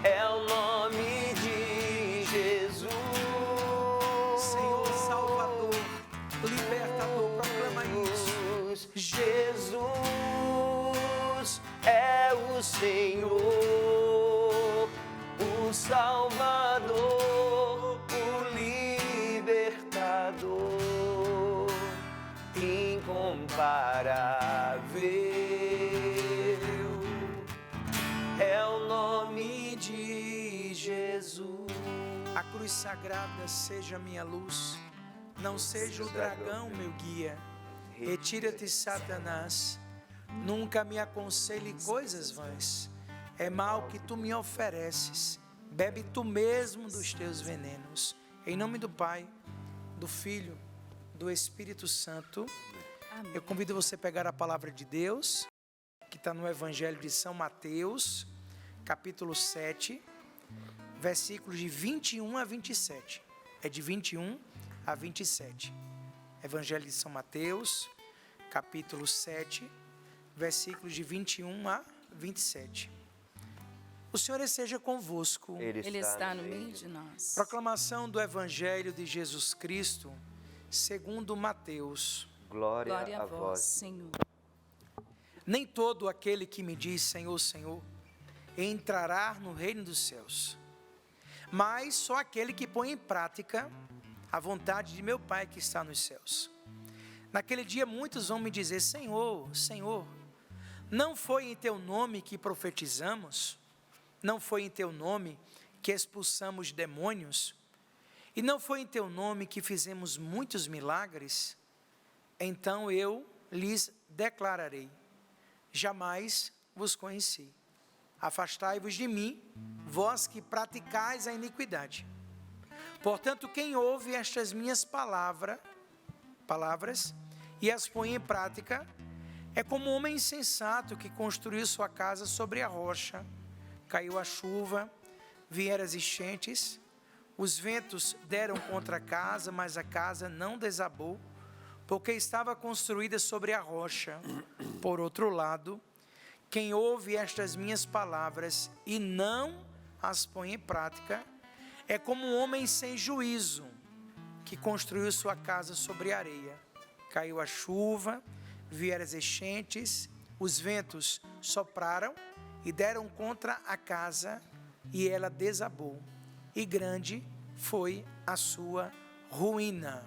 É o nome de Jesus, Senhor Salvador, Libertador, proclama isso. Jesus é o Senhor, o Salvador, o Libertador, incomparável. É o nome de Jesus. A cruz sagrada seja minha luz, não seja o dragão meu guia. Retira-te, Satanás, nunca me aconselhe coisas vãs. É mal que tu me ofereces, bebe tu mesmo dos teus venenos. Em nome do Pai, do Filho, do Espírito Santo, eu convido você a pegar a palavra de Deus, que está no Evangelho de São Mateus, capítulo 7, versículos de 21 a 27. É de 21 a 27. Evangelho de São Mateus, capítulo 7, versículos de 21 a 27. O Senhor esteja convosco. Ele está no meio de nós. Proclamação do Evangelho de Jesus Cristo, segundo Mateus. Glória a vós. Senhor. Nem todo aquele que me diz Senhor, Senhor, entrará no reino dos céus, mas só aquele que põe em prática a vontade de meu Pai que está nos céus. Naquele dia muitos vão me dizer: Senhor, Senhor, não foi em teu nome que profetizamos? Não foi em teu nome que expulsamos demônios? E não foi em teu nome que fizemos muitos milagres? Então eu lhes declararei: jamais vos conheci. Afastai-vos de mim, vós que praticais a iniquidade. Portanto, quem ouve estas minhas palavras e as põe em prática, é como um homem insensato que construiu sua casa sobre a rocha. Caiu a chuva, vieram as enchentes, os ventos deram contra a casa, mas a casa não desabou, porque estava construída sobre a rocha. Por outro lado, quem ouve estas minhas palavras e não as põe em prática, é como um homem sem juízo, que construiu sua casa sobre areia. Caiu a chuva, vieram as enchentes, os ventos sopraram e deram contra a casa, e ela desabou, e grande foi a sua ruína.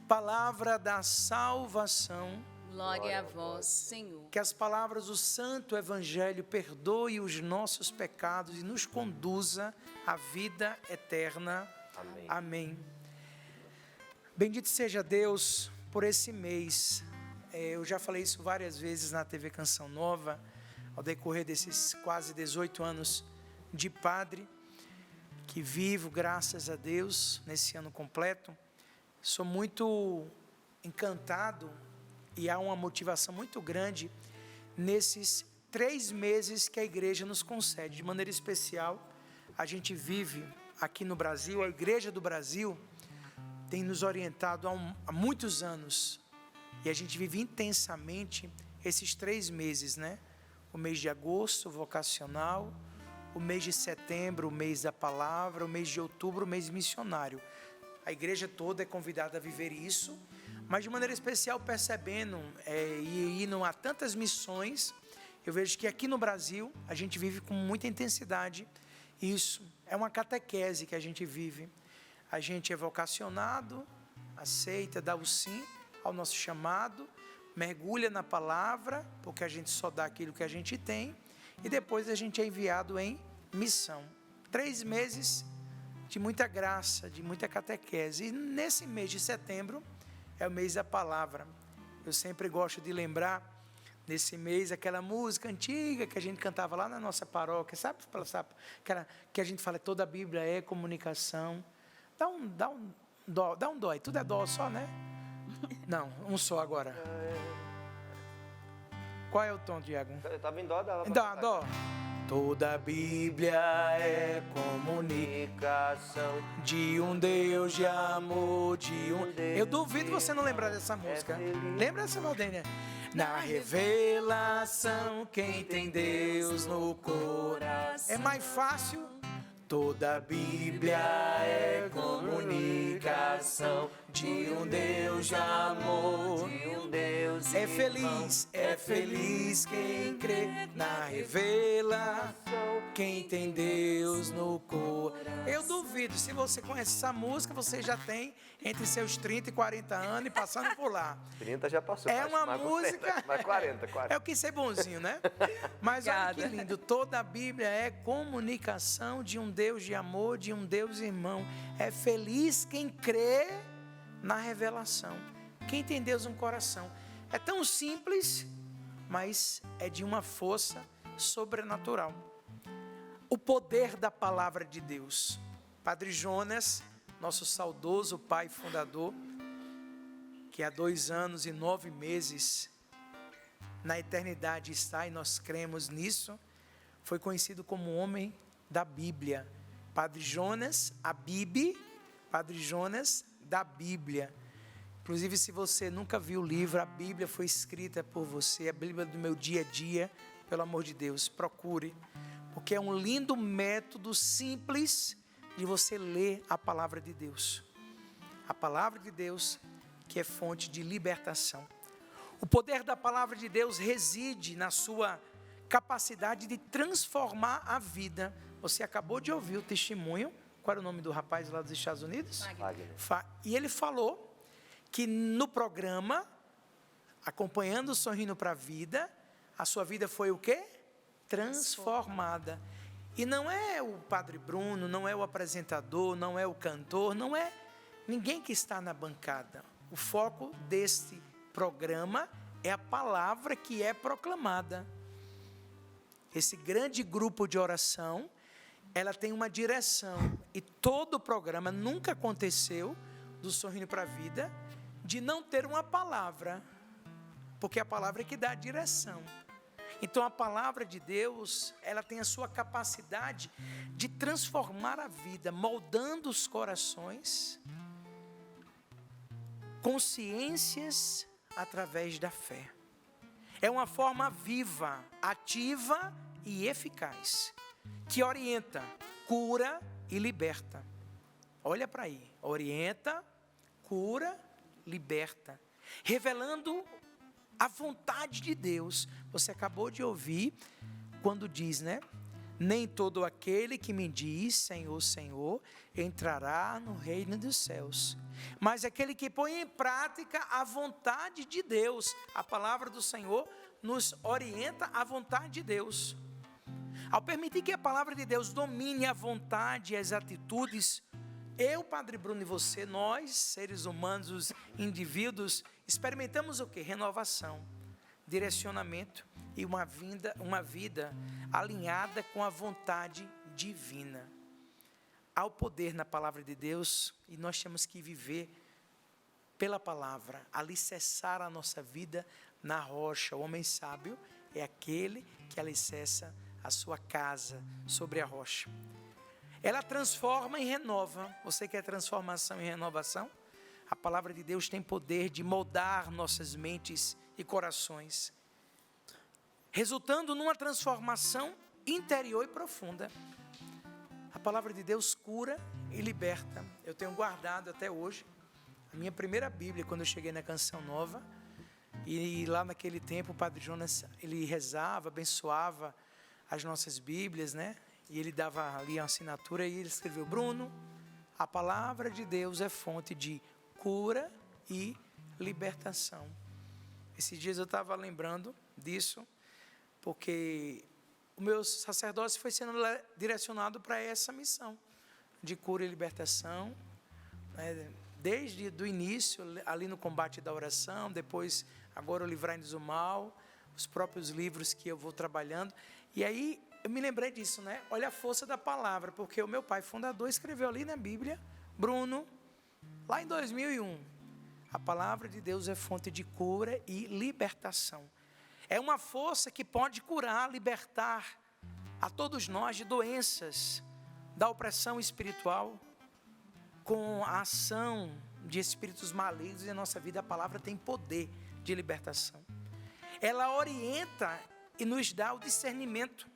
Palavra da salvação. Glória a vós, Senhor. Que as palavras do Santo Evangelho perdoe os nossos pecados e nos conduza à vida eterna. Amém. Amém. Bendito seja Deus por esse mês. Eu já falei isso várias vezes na TV Canção Nova, ao decorrer desses quase 18 anos de padre, que vivo, graças a Deus, nesse ano completo. Sou muito encantado e há uma motivação muito grande nesses 3 meses que a igreja nos concede. De maneira especial, a gente vive aqui no Brasil, a Igreja do Brasil tem nos orientado há muitos anos, e a gente vive intensamente esses 3 meses, né? O mês de agosto, vocacional, o mês de setembro, o mês da palavra, o mês de outubro, o mês missionário. A igreja toda é convidada a viver isso, mas de maneira especial percebendo e indo a tantas missões, eu vejo que aqui no Brasil a gente vive com muita intensidade isso. É uma catequese que a gente vive. A gente é vocacionado, aceita, dá o sim ao nosso chamado, mergulha na palavra, porque a gente só dá aquilo que a gente tem, e depois a gente é enviado em missão. 3 meses de muita graça, de muita catequese. E nesse mês de setembro é o mês da palavra. Eu sempre gosto de lembrar, nesse mês, aquela música antiga que a gente cantava lá na nossa paróquia, sabe? Aquela que a gente fala, toda a Bíblia é comunicação. Dá um dó, tudo é dó só, né? Não, um só agora. Qual é o tom, Tiago? Eu estava em dó, dava pra Dó, cantar. dó. Toda a Bíblia é comunicação de um Deus de amor, de um... Eu duvido você não lembrar dessa música. Lembra dessa, Valdênia? Na revelação, quem tem Deus no coração. É mais fácil. Toda a Bíblia é comunicação de um Deus de amor. É feliz quem crê na revelação, quem tem Deus no coração. Eu duvido, se você conhece essa música, você já tem entre seus 30 e 40 anos e passando por lá. 30 já passou. É mas uma mais música... Mas 40. Eu quis ser bonzinho, né? Mas olha que lindo. Toda a Bíblia é comunicação de um Deus de amor, de um Deus irmão. É feliz quem crê na revelação. Quem tem Deus no coração. É tão simples, mas é de uma força sobrenatural. O poder da palavra de Deus. Padre Jonas, nosso saudoso pai fundador, que há 2 anos e 9 meses na eternidade está, e nós cremos nisso, foi conhecido como homem da Bíblia. Padre Jonas, a Bíblia, Padre Jonas da Bíblia. Inclusive, se você nunca viu o livro, a Bíblia foi escrita por você, a Bíblia do meu dia a dia, pelo amor de Deus, procure, porque é um lindo método simples de você ler a palavra de Deus. A palavra de Deus, que é fonte de libertação. O poder da palavra de Deus reside na sua capacidade de transformar a vida. Você acabou de ouvir o testemunho. Qual era o nome do rapaz lá dos Estados Unidos? Wagner. E ele falou que no programa, acompanhando o Sorrindo para a Vida, a sua vida foi o quê? Transformada. E não é o Padre Bruno, não é o apresentador, não é o cantor, não é ninguém que está na bancada. O foco deste programa é a palavra que é proclamada. Esse grande grupo de oração, ela tem uma direção. E todo o programa nunca aconteceu, do Sorrindo para a Vida, de não ter uma palavra. Porque a palavra é que dá a direção. Então a palavra de Deus, ela tem a sua capacidade de transformar a vida, moldando os corações, consciências através da fé. É uma forma viva, ativa e eficaz, que orienta, cura e liberta. Olha para aí, orienta, cura, liberta, revelando a vontade de Deus. Você acabou de ouvir quando diz, né? Nem todo aquele que me diz, Senhor, Senhor, entrará no reino dos céus, mas aquele que põe em prática a vontade de Deus. A palavra do Senhor nos orienta à vontade de Deus. Ao permitir que a palavra de Deus domine a vontade e as atitudes, eu, Padre Bruno, e você, nós, seres humanos, os indivíduos, experimentamos o quê? Renovação, direcionamento e uma vida alinhada com a vontade divina. Há o poder na palavra de Deus e nós temos que viver pela palavra, alicerçar a nossa vida na rocha. O homem sábio é aquele que alicerça a sua casa sobre a rocha. Ela transforma e renova. Você quer transformação e renovação? A palavra de Deus tem poder de moldar nossas mentes e corações, resultando numa transformação interior e profunda. A palavra de Deus cura e liberta. Eu tenho guardado até hoje a minha primeira Bíblia, quando eu cheguei na Canção Nova. E lá naquele tempo o Padre Jonas, ele rezava, abençoava as nossas Bíblias, né? E ele dava ali uma assinatura e ele escreveu: Bruno, a palavra de Deus é fonte de cura e libertação. Esses dias eu estava lembrando disso, porque o meu sacerdócio foi sendo direcionado para essa missão de cura e libertação, né? Desde o início, ali no combate da oração, depois agora o Livrai-nos do Mal, os próprios livros que eu vou trabalhando. E aí eu me lembrei disso, né? Olha a força da palavra, porque o meu pai fundador escreveu ali na Bíblia, Bruno, lá em 2001, a palavra de Deus é fonte de cura e libertação. É uma força que pode curar, libertar a todos nós de doenças, da opressão espiritual, com a ação de espíritos malignos em nossa vida. A palavra tem poder de libertação. Ela orienta e nos dá o discernimento.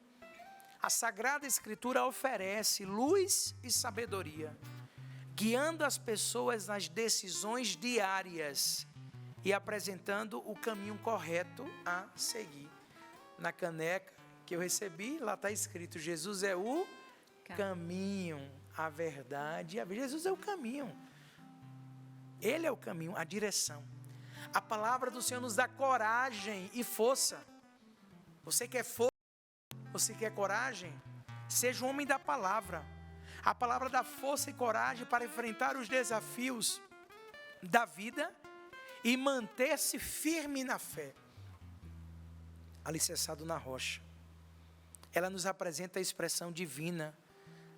A Sagrada Escritura oferece luz e sabedoria, guiando as pessoas nas decisões diárias e apresentando o caminho correto a seguir. Na caneca que eu recebi, lá está escrito: Jesus é o caminho, a verdade e a vida. Jesus é o caminho. Ele é o caminho, a direção. A palavra do Senhor nos dá coragem e força. Você quer força? Você quer coragem? Seja um homem da palavra. A palavra dá força e coragem para enfrentar os desafios da vida e manter-se firme na fé, alicerçado na rocha. Ela nos apresenta a expressão divina.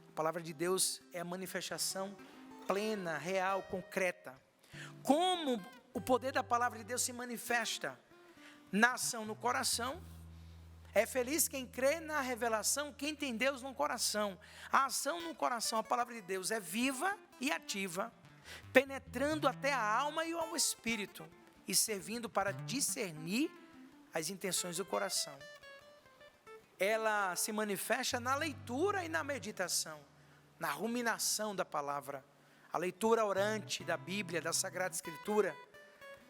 A palavra de Deus é a manifestação plena, real, concreta. Como o poder da palavra de Deus se manifesta na ação no coração? É feliz quem crê na revelação, quem tem Deus no coração. A ação no coração, a palavra de Deus é viva e ativa, penetrando até a alma e ao espírito e servindo para discernir as intenções do coração. Ela se manifesta na leitura e na meditação, na ruminação da palavra. A leitura orante da Bíblia, da Sagrada Escritura,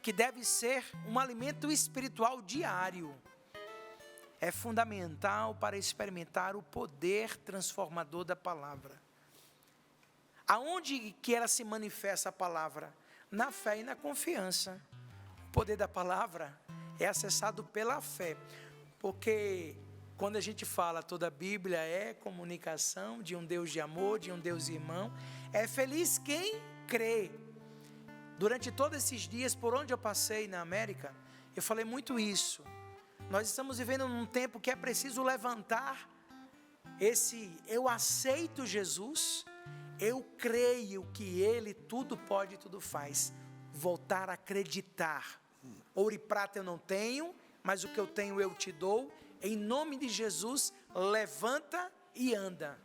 que deve ser um alimento espiritual diário, é fundamental para experimentar o poder transformador da palavra. Aonde que ela se manifesta, a palavra? Na fé e na confiança. O poder da palavra é acessado pela fé, porque quando a gente fala, toda a Bíblia é comunicação de um Deus de amor, de um Deus irmão. É feliz quem crê. Durante todos esses dias, por onde eu passei na América, eu falei muito isso. Nós estamos vivendo num tempo que é preciso levantar esse eu aceito Jesus, eu creio que Ele tudo pode e tudo faz. Voltar a acreditar. Ouro e prata eu não tenho, mas o que eu tenho eu te dou. Em nome de Jesus, levanta e anda.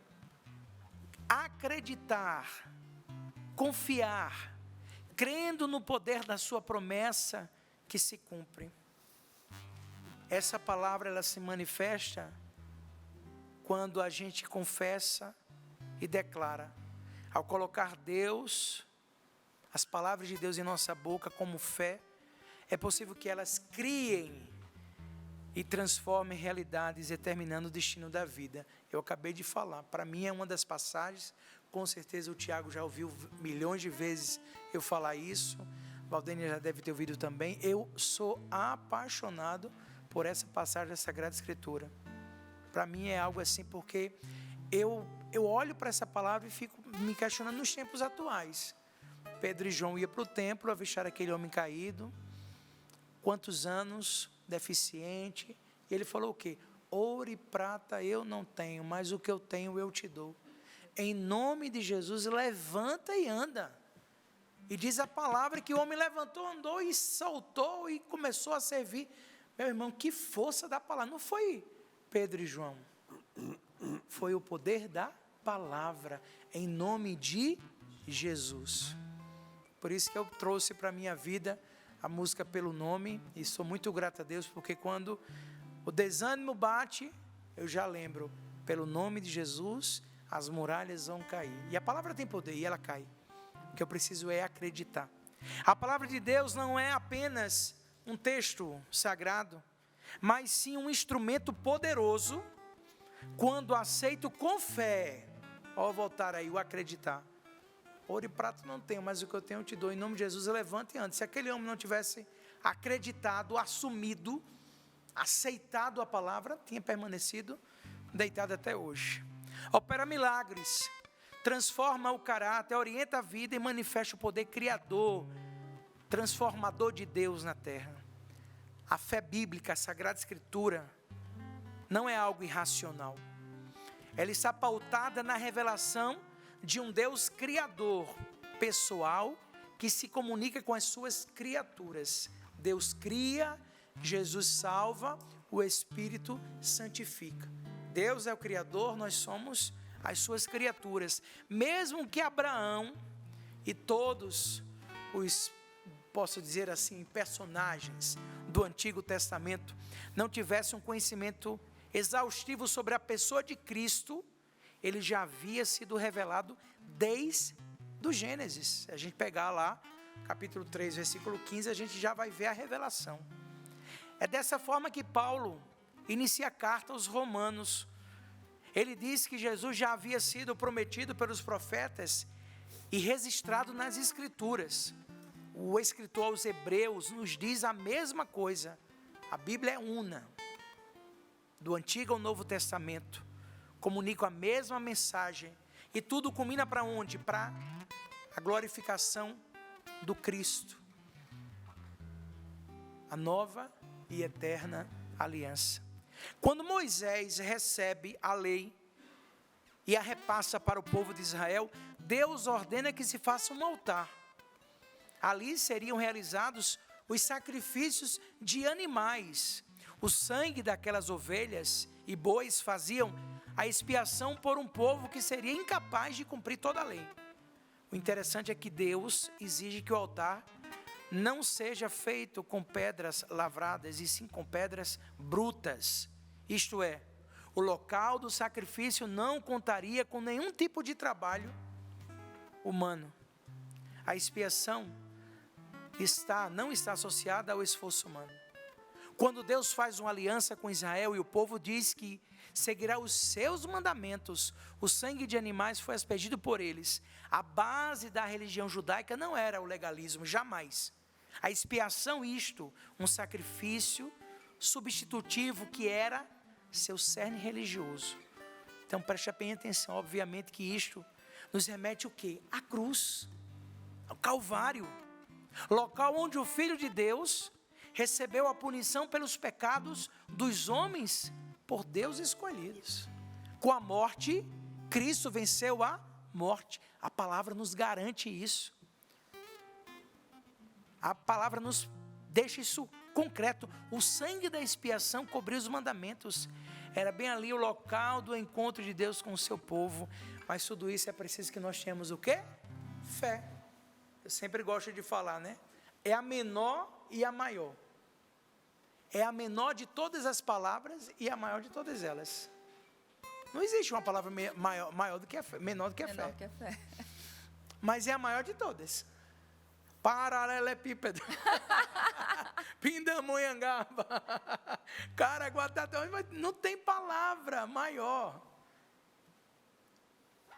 Acreditar, confiar, crendo no poder da sua promessa que se cumpre. Essa palavra, ela se manifesta quando a gente confessa e declara. Ao colocar Deus, as palavras de Deus em nossa boca como fé, é possível que elas criem e transformem realidades, determinando o destino da vida. Eu acabei de falar, para mim é uma das passagens, com certeza o Tiago já ouviu milhões de vezes eu falar isso, Valdênia já deve ter ouvido também. Eu sou apaixonado por essa passagem da Sagrada Escritura. Para mim é algo assim, porque eu olho para essa palavra e fico me questionando nos tempos atuais. Pedro e João iam para o templo, avistaram aquele homem caído, quantos anos, deficiente, e ele falou o quê? Ouro e prata eu não tenho, mas o que eu tenho eu te dou. Em nome de Jesus, levanta e anda. E diz a palavra que o homem levantou, andou e saltou e começou a servir. Meu irmão, que força da palavra. Não foi Pedro e João. Foi o poder da palavra, em nome de Jesus. Por isso que eu trouxe para a minha vida a música Pelo Nome, e sou muito grato a Deus, porque quando o desânimo bate, eu já lembro, pelo nome de Jesus, as muralhas vão cair. E a palavra tem poder, e ela cai. O que eu preciso é acreditar. A palavra de Deus não é apenas um texto sagrado, mas sim um instrumento poderoso, quando aceito com fé. Ó, voltar aí, o acreditar. Ouro e prata não tenho, mas o que eu tenho eu te dou. Em nome de Jesus, levanta e anda. Se aquele homem não tivesse acreditado, assumido, aceitado a palavra, tinha permanecido deitado até hoje. Opera milagres, transforma o caráter, orienta a vida e manifesta o poder criador, transformador de Deus na terra. A fé bíblica, a Sagrada Escritura, não é algo irracional. Ela está pautada na revelação de um Deus criador, pessoal, que se comunica com as suas criaturas. Deus cria Jesus salva, o Espírito santifica. Deus é o Criador, nós somos as suas criaturas. Mesmo que Abraão e todos os, posso dizer assim, personagens do Antigo Testamento não tivessem um conhecimento exaustivo sobre a pessoa de Cristo, ele já havia sido revelado desde o Gênesis. Se a gente pegar lá, capítulo 3, versículo 15, a gente já vai ver a revelação. É dessa forma que Paulo inicia a carta aos Romanos. Ele diz que Jesus já havia sido prometido pelos profetas e registrado nas Escrituras. O escritor aos Hebreus nos diz a mesma coisa. A Bíblia é una, do Antigo ao Novo Testamento, comunicam a mesma mensagem, e tudo culmina para onde? Para a glorificação do Cristo, a nova e eterna aliança. Quando Moisés recebe a lei e a repassa para o povo de Israel, Deus ordena que se faça um altar. Ali seriam realizados os sacrifícios de animais. O sangue daquelas ovelhas e bois faziam a expiação por um povo que seria incapaz de cumprir toda a lei. O interessante é que Deus exige que o altar não seja feito com pedras lavradas, e sim com pedras brutas. Isto é, o local do sacrifício não contaria com nenhum tipo de trabalho humano. A expiação não está associada ao esforço humano. Quando Deus faz uma aliança com Israel e o povo diz que seguirá os seus mandamentos, o sangue de animais foi aspergido por eles. A base da religião judaica não era o legalismo, jamais. A expiação, um sacrifício substitutivo que era seu cerne religioso. Então preste bem atenção, obviamente que isto nos remete o quê? À cruz, ao Calvário, local onde o Filho de Deus recebeu a punição pelos pecados dos homens por Deus escolhidos. Com a morte, Cristo venceu a morte. A palavra nos garante isso. A palavra nos deixa isso concreto. O sangue da expiação cobriu os mandamentos. Era bem ali o local do encontro de Deus com o seu povo. Mas tudo isso é preciso que nós tenhamos o quê? Fé. Eu sempre gosto de falar, né? É a menor e a maior. É a menor de todas as palavras e a maior de todas elas. Não existe uma palavra maior do que a fé, menor do que a fé. Menor que a fé. Mas é a maior de todas. Paralelepípedo. Pindamonhangaba. Caraguatatuba. Não tem palavra maior.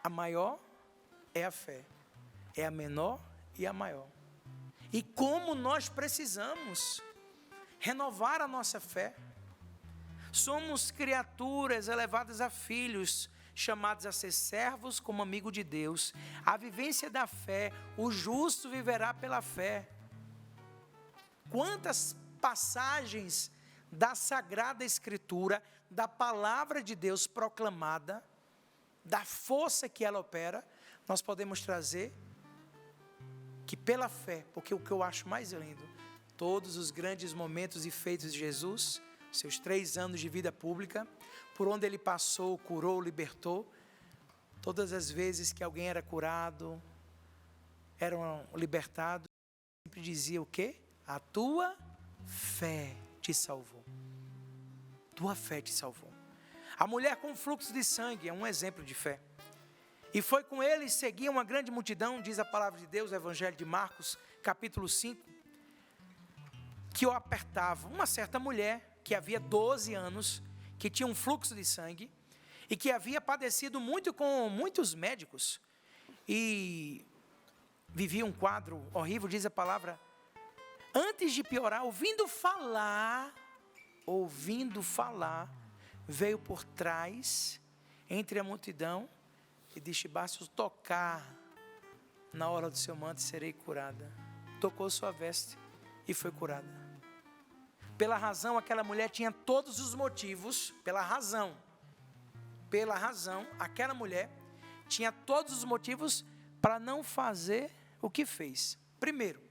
A maior é a fé. É a menor e a maior. E como nós precisamos renovar a nossa fé. Somos criaturas elevadas a filhos, chamados a ser servos como amigo de Deus. A vivência da fé, o justo viverá pela fé. Quantas passagens da Sagrada Escritura, da palavra de Deus proclamada, da força que ela opera, nós podemos trazer que pela fé, porque o que eu acho mais lindo, todos os grandes momentos e feitos de Jesus, seus 3 anos de vida pública, por onde ele passou, curou, libertou, todas as vezes que alguém era curado, eram libertados, sempre dizia o quê? A tua fé te salvou. Tua fé te salvou. A mulher com fluxo de sangue é um exemplo de fé. E foi com ele seguia uma grande multidão, diz a palavra de Deus, o Evangelho de Marcos, capítulo 5, que o apertava. Uma certa mulher, que havia 12 anos, que tinha um fluxo de sangue, e que havia padecido muito com muitos médicos, e vivia um quadro horrível, diz a palavra. Antes de piorar, ouvindo falar, veio por trás, entre a multidão, e disse: basta tocar na hora do seu manto, serei curada. Tocou sua veste e foi curada. Pela razão, aquela mulher tinha todos os motivos, pela razão, aquela mulher tinha todos os motivos para não fazer o que fez. Primeiro,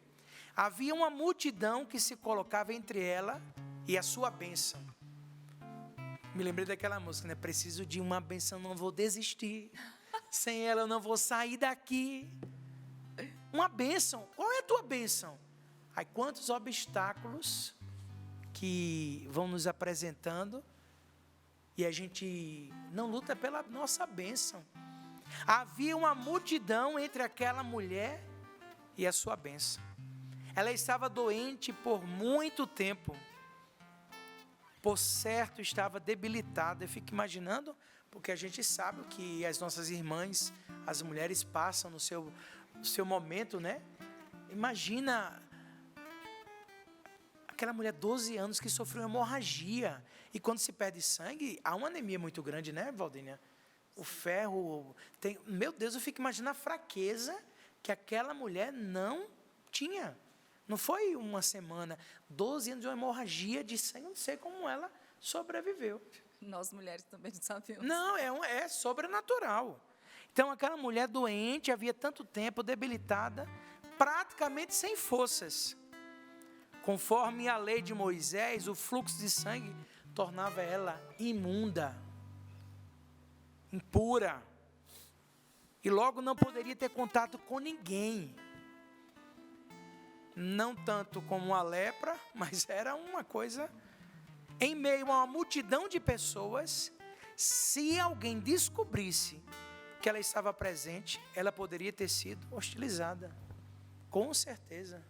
havia uma multidão que se colocava entre ela e a sua bênção. Me lembrei daquela música, né? Preciso de uma bênção, não vou desistir. Sem ela eu não vou sair daqui. Uma bênção. Qual é a tua bênção? Aí quantos obstáculos que vão nos apresentando e a gente não luta pela nossa bênção. Havia uma multidão entre aquela mulher e a sua bênção. Ela estava doente por muito tempo. Por certo, estava debilitada. Eu fico imaginando, porque a gente sabe que as nossas irmãs, as mulheres passam no seu momento, né? Imagina aquela mulher, 12 anos, que sofreu hemorragia. E quando se perde sangue, há uma anemia muito grande, né, Valdinha? O ferro tem... Meu Deus, eu fico imaginando a fraqueza que aquela mulher não tinha. Não foi uma semana, 12 anos de uma hemorragia de sangue, não sei como ela sobreviveu. Nós mulheres também sabemos. Não, é sobrenatural. Então, aquela mulher doente, havia tanto tempo, debilitada, praticamente sem forças. Conforme a lei de Moisés, o fluxo de sangue tornava ela imunda, impura. E logo não poderia ter contato com ninguém. Não tanto como a lepra, mas era uma coisa... Em meio a uma multidão de pessoas, se alguém descobrisse que ela estava presente, ela poderia ter sido hostilizada. Com certeza.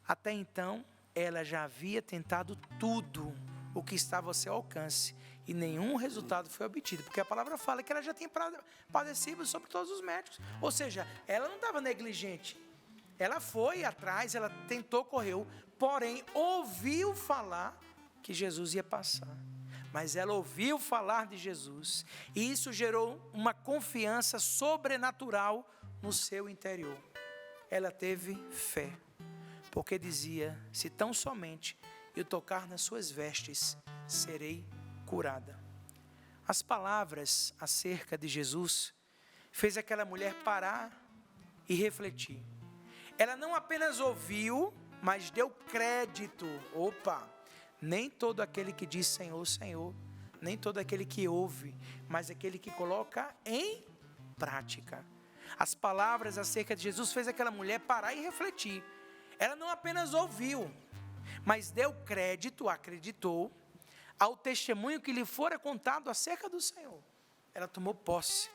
Até então, ela já havia tentado tudo o que estava ao seu alcance e nenhum resultado foi obtido, porque a palavra fala que ela já tinha padecido sobre todos os médicos. Ou seja, ela não estava negligente. Ela foi atrás, ela tentou, correu, porém ouviu falar que Jesus ia passar. Mas ela ouviu falar de Jesus e isso gerou uma confiança sobrenatural no seu interior. Ela teve fé, porque dizia: se tão somente eu tocar nas suas vestes, serei curada. As palavras acerca de Jesus fez aquela mulher parar e refletir. Ela não apenas ouviu, mas deu crédito. Opa! Nem todo aquele que diz Senhor, Senhor, nem todo aquele que ouve, mas aquele que coloca em prática. As palavras acerca de Jesus fez aquela mulher parar e refletir. Ela não apenas ouviu, mas deu crédito, acreditou, ao testemunho que lhe fora contado acerca do Senhor. Ela tomou posse.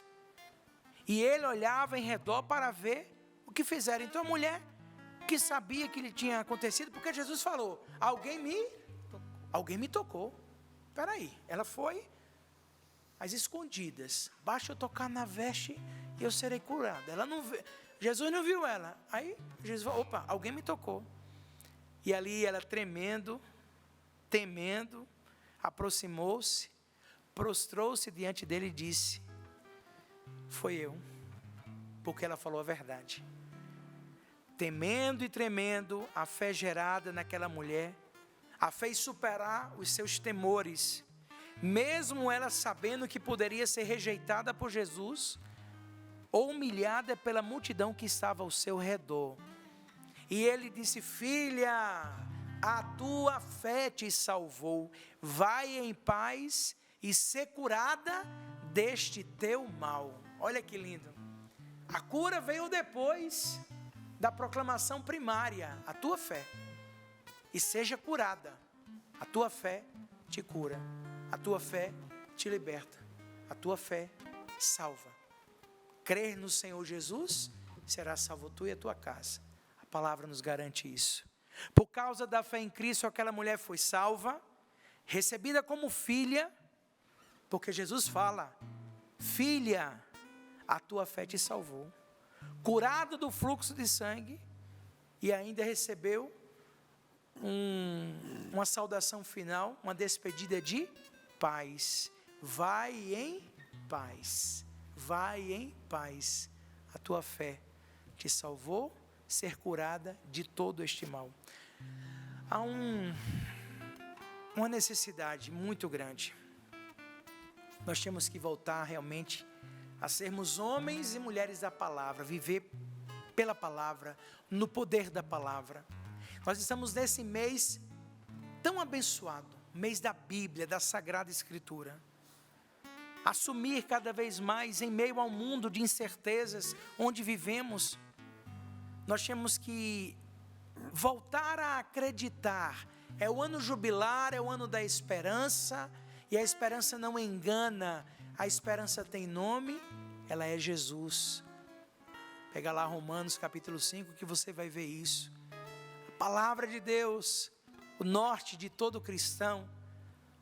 E ele olhava em redor para ver o que fizeram. Então a mulher que sabia que lhe tinha acontecido, porque Jesus falou: alguém me tocou. Espera aí, ela foi às escondidas. Basta eu tocar na veste e eu serei curada. Jesus não viu ela. Aí Jesus falou: opa, alguém me tocou. E ali ela tremendo, temendo, aproximou-se, prostrou-se diante dele e disse: foi eu, porque ela falou a verdade. Temendo e tremendo, a fé gerada naquela mulher a fez superar os seus temores, mesmo ela sabendo que poderia ser rejeitada por Jesus ou humilhada pela multidão que estava ao seu redor. E ele disse: filha, a tua fé te salvou, vai em paz e ser curada deste teu mal. Olha que lindo. A cura veio depois da proclamação primária, a tua fé. E seja curada. A tua fé te cura. A tua fé te liberta. A tua fé salva. Crer no Senhor Jesus, será salvo tu e a tua casa. A palavra nos garante isso. Por causa da fé em Cristo, aquela mulher foi salva, recebida como filha, porque Jesus fala: filha, a tua fé te salvou. Curado do fluxo de sangue, e ainda recebeu uma saudação final, uma despedida de paz. Vai em paz, vai em paz. A tua fé te salvou, ser curada de todo este mal. Há uma necessidade muito grande. Nós temos que voltar realmente a sermos homens e mulheres da palavra, viver pela palavra, no poder da palavra. Nós estamos nesse mês tão abençoado, mês da Bíblia, da Sagrada Escritura. Assumir cada vez mais em meio ao mundo de incertezas onde vivemos, nós temos que voltar a acreditar. É o ano jubilar, é o ano da esperança, e a esperança não engana, a esperança tem nome, ela é Jesus. Pega lá Romanos capítulo 5 que você vai ver isso. A palavra de Deus, o norte de todo cristão,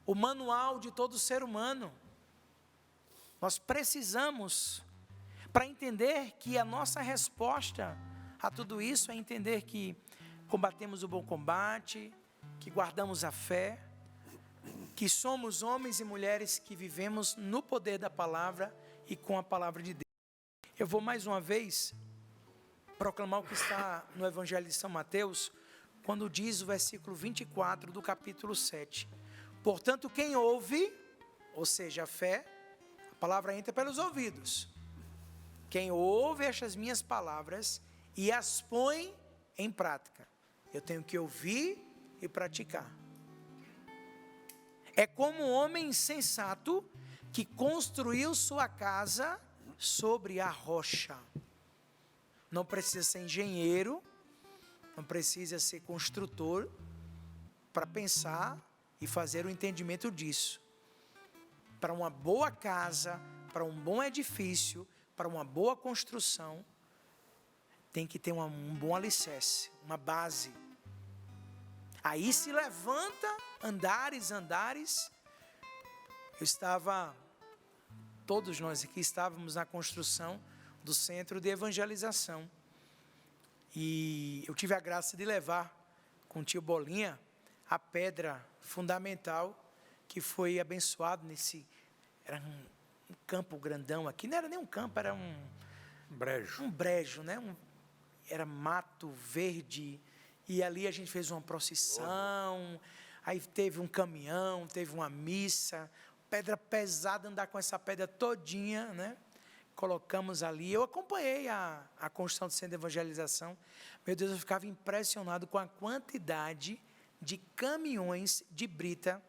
o manual de todo ser humano. Nós precisamos, para entender que a nossa resposta a tudo isso é entender que combatemos o bom combate, que guardamos a fé, que somos homens e mulheres que vivemos no poder da palavra e com a palavra de Deus. Eu vou mais uma vez proclamar o que está no Evangelho de São Mateus, quando diz o versículo 24 do capítulo 7. Portanto, quem ouve, ou seja, a fé, a palavra entra pelos ouvidos. Quem ouve estas minhas palavras e as põe em prática. Eu tenho que ouvir e praticar. É como um homem insensato que construiu sua casa sobre a rocha. Não precisa ser engenheiro, não precisa ser construtor para pensar e fazer o entendimento disso. Para uma boa casa, para um bom edifício, para uma boa construção, tem que ter um bom alicerce, uma base. Aí se levanta andares. Todos nós aqui estávamos na construção do centro de evangelização. E eu tive a graça de levar com o tio Bolinha a pedra fundamental que foi abençoado nesse... Era um campo grandão aqui, não era nem um campo, era um brejo. Um brejo, né? Era mato verde, e ali a gente fez uma procissão, aí teve um caminhão, teve uma missa, pedra pesada, andar com essa pedra todinha, né? Colocamos ali, eu acompanhei a construção do centro de evangelização. Meu Deus, eu ficava impressionado com a quantidade de caminhões de brita.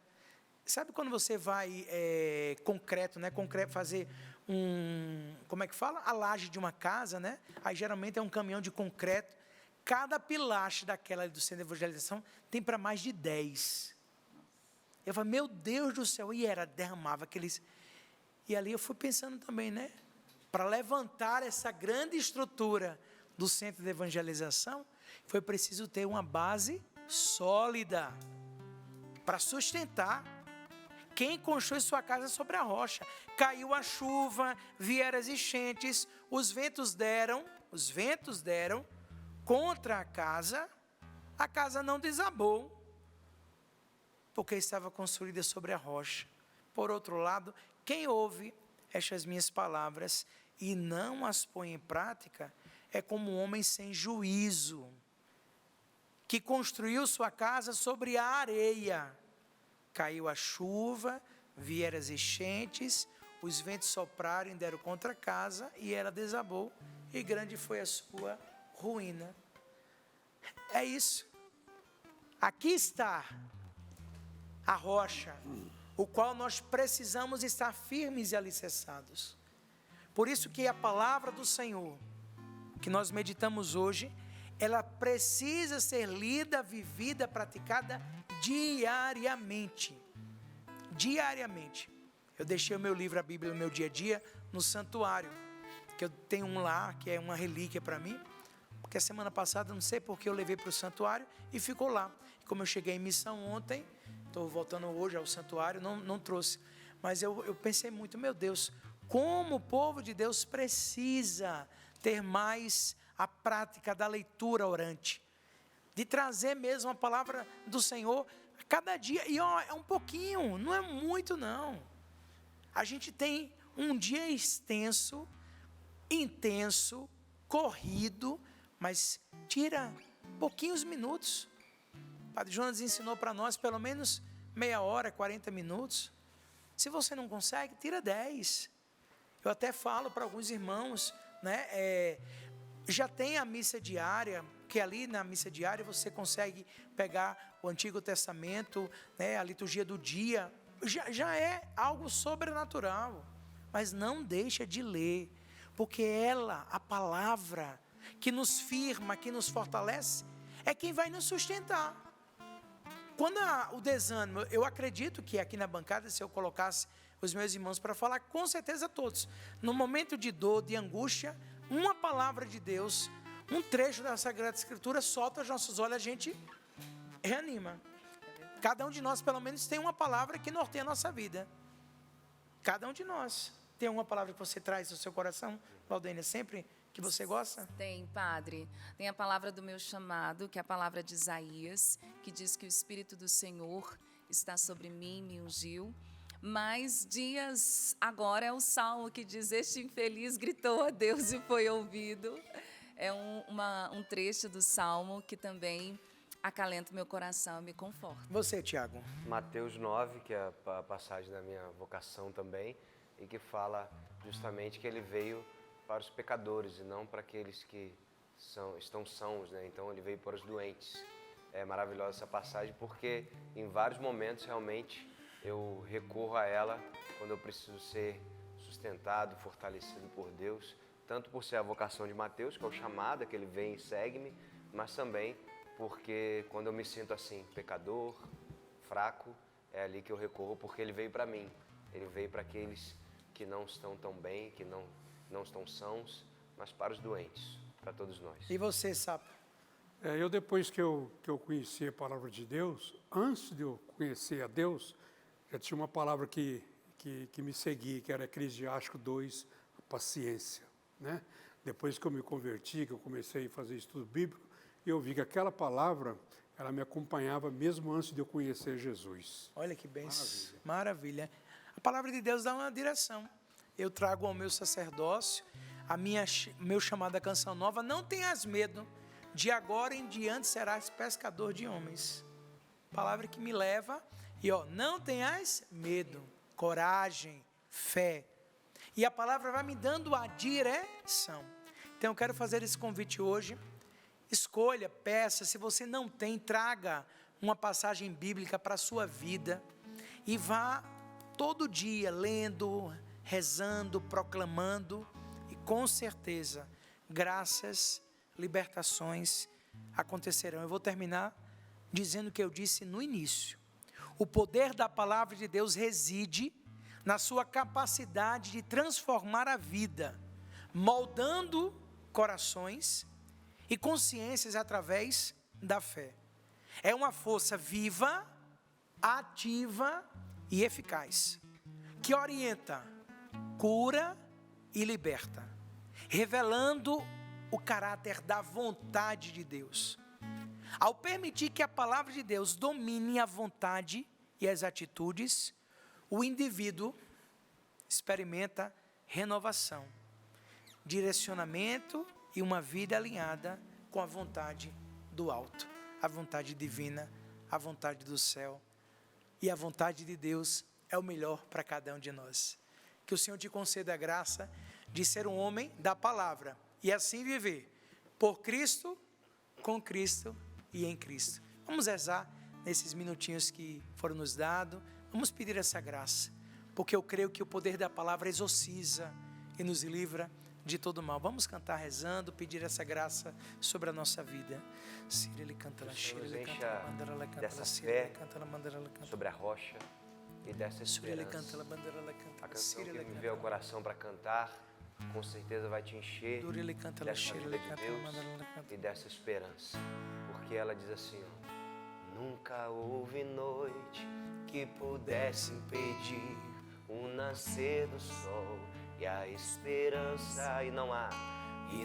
Sabe quando você vai concreto, né? Concreto, fazer como é que fala? A laje de uma casa, né? Aí geralmente é um caminhão de concreto. Cada pilastre daquela do centro de evangelização tem para mais de 10. Eu falei, meu Deus do céu, e derramava aqueles... E ali eu fui pensando também, né? Para levantar essa grande estrutura do centro de evangelização, foi preciso ter uma base sólida para sustentar. Quem constrói sua casa sobre a rocha? Caiu a chuva, vieram as enchentes, os ventos deram contra a casa não desabou, porque estava construída sobre a rocha. Por outro lado, quem ouve estas minhas palavras e não as põe em prática, é como um homem sem juízo, que construiu sua casa sobre a areia. Caiu a chuva, vieram as enchentes, os ventos sopraram e deram contra a casa, e ela desabou, e grande foi a sua ruína. É isso. Aqui está a rocha, o qual nós precisamos estar firmes e alicerçados. Por isso que a palavra do Senhor, que nós meditamos hoje, ela precisa ser lida, vivida, praticada diariamente. Diariamente. Eu deixei o meu livro, a Bíblia, no meu dia a dia, no santuário, que eu tenho um lá, que é uma relíquia para mim, porque a semana passada, não sei porque eu levei para o santuário e ficou lá. Como eu cheguei em missão ontem, estou voltando hoje ao santuário, não trouxe. Mas eu pensei muito, meu Deus, como o povo de Deus precisa ter mais a prática da leitura orante, de trazer mesmo a palavra do Senhor a cada dia. E é um pouquinho, não é muito não. A gente tem um dia extenso, intenso, corrido, mas tira pouquinhos minutos. O Padre Jonas ensinou para nós pelo menos meia hora, 40 minutos. Se você não consegue, tira 10. Eu até falo para alguns irmãos, né? Já tem a missa diária, porque ali na missa diária você consegue pegar o Antigo Testamento, né, a liturgia do dia, já é algo sobrenatural. Mas não deixa de ler, porque ela, a palavra que nos firma, que nos fortalece, é quem vai nos sustentar. Quando o desânimo, eu acredito que aqui na bancada, se eu colocasse os meus irmãos para falar, com certeza todos, no momento de dor, de angústia, uma palavra de Deus, um trecho da Sagrada Escritura solta aos nossos olhos, a gente reanima. Cada um de nós, pelo menos, tem uma palavra que norteia a nossa vida. Cada um de nós. Tem uma palavra que você traz no seu coração, Valdênia, sempre que você gosta? Tem, padre. Tem a palavra do meu chamado, que é a palavra de Isaías, que diz que o Espírito do Senhor está sobre mim, me ungiu. Mas dias agora é o Salmo que diz: este infeliz gritou a Deus e foi ouvido. É um trecho do Salmo que também acalenta o meu coração e me conforta. Você, Tiago? Mateus 9, que é a passagem da minha vocação também, e que fala justamente que ele veio para os pecadores e não para aqueles que estão sãos, né? Então ele veio para os doentes. É maravilhosa essa passagem porque em vários momentos realmente eu recorro a ela quando eu preciso ser sustentado, fortalecido por Deus, tanto por ser a vocação de Mateus, que é o chamado, que ele vem e segue-me, mas também porque quando eu me sinto assim, pecador, fraco, é ali que eu recorro, porque ele veio para mim. Ele veio para aqueles que não estão tão bem, que não estão sãos, mas para os doentes, para todos nós. E você, Sapo? Eu depois que eu conheci a palavra de Deus, antes de eu conhecer a Deus, já tinha uma palavra que me seguia, que era Eclesiástico 2, a paciência, né? Depois que eu me converti, que eu comecei a fazer estudo bíblico, eu vi que aquela palavra, ela me acompanhava mesmo antes de eu conhecer Jesus. Olha que bênção. Maravilha. A palavra de Deus dá uma direção. Eu trago ao meu sacerdócio meu chamado a canção nova: não tenhas medo, de agora em diante serás pescador de homens. Palavra que me leva, não tenhas medo, coragem, fé. E a palavra vai me dando a direção. Então eu quero fazer esse convite hoje. Escolha, peça, se você não tem, traga uma passagem bíblica para a sua vida e vá todo dia lendo, rezando, proclamando, e com certeza graças, libertações acontecerão. Eu vou terminar dizendo o que eu disse no início. O poder da palavra de Deus reside na sua capacidade de transformar a vida, moldando corações e consciências através da fé. É uma força viva, ativa e eficaz, que orienta, cura e liberta, revelando o caráter da vontade de Deus. Ao permitir que a palavra de Deus domine a vontade e as atitudes, o indivíduo experimenta renovação, direcionamento e uma vida alinhada com a vontade do alto, a vontade divina, a vontade do céu. E a vontade de Deus é o melhor para cada um de nós. Que o Senhor te conceda a graça de ser um homem da palavra e assim viver por Cristo, com Cristo e em Cristo. Vamos rezar nesses minutinhos que foram nos dados. Vamos pedir essa graça, porque eu creio que o poder da palavra exorciza e nos livra de todo mal. Vamos cantar rezando, pedir essa graça sobre a nossa vida. Dessa fé sobre a rocha e dessa esperança. A canção que me veio ao coração para cantar, com certeza vai te encher dessa vida de Deus e dessa esperança. Porque ela diz assim, nunca houve noite que pudesse impedir o nascer do sol e a esperança, e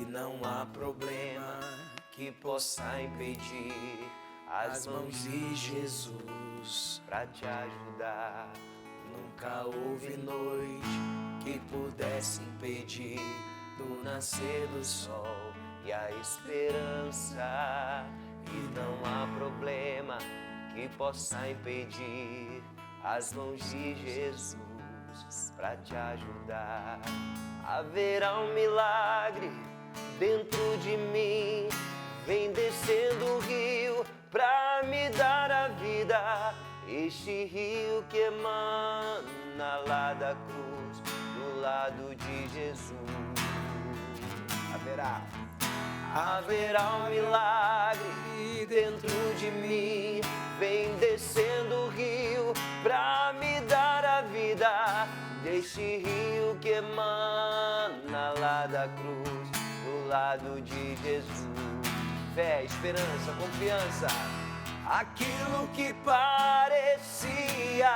não há problema que possa impedir as mãos de Jesus para te ajudar. Nunca houve noite que pudesse impedir do nascer do sol e a esperança, e não há problema que possa impedir as mãos de Jesus para te ajudar. Haverá um milagre dentro de mim, vem descendo o rio pra me dar a vida. Este rio que emana lá da cruz, do lado de Jesus. Haverá um milagre dentro de mim. Vem descendo o rio pra me dar a vida. Deste rio que emana lá da cruz, do lado de Jesus. Fé, esperança, confiança. Aquilo que parecia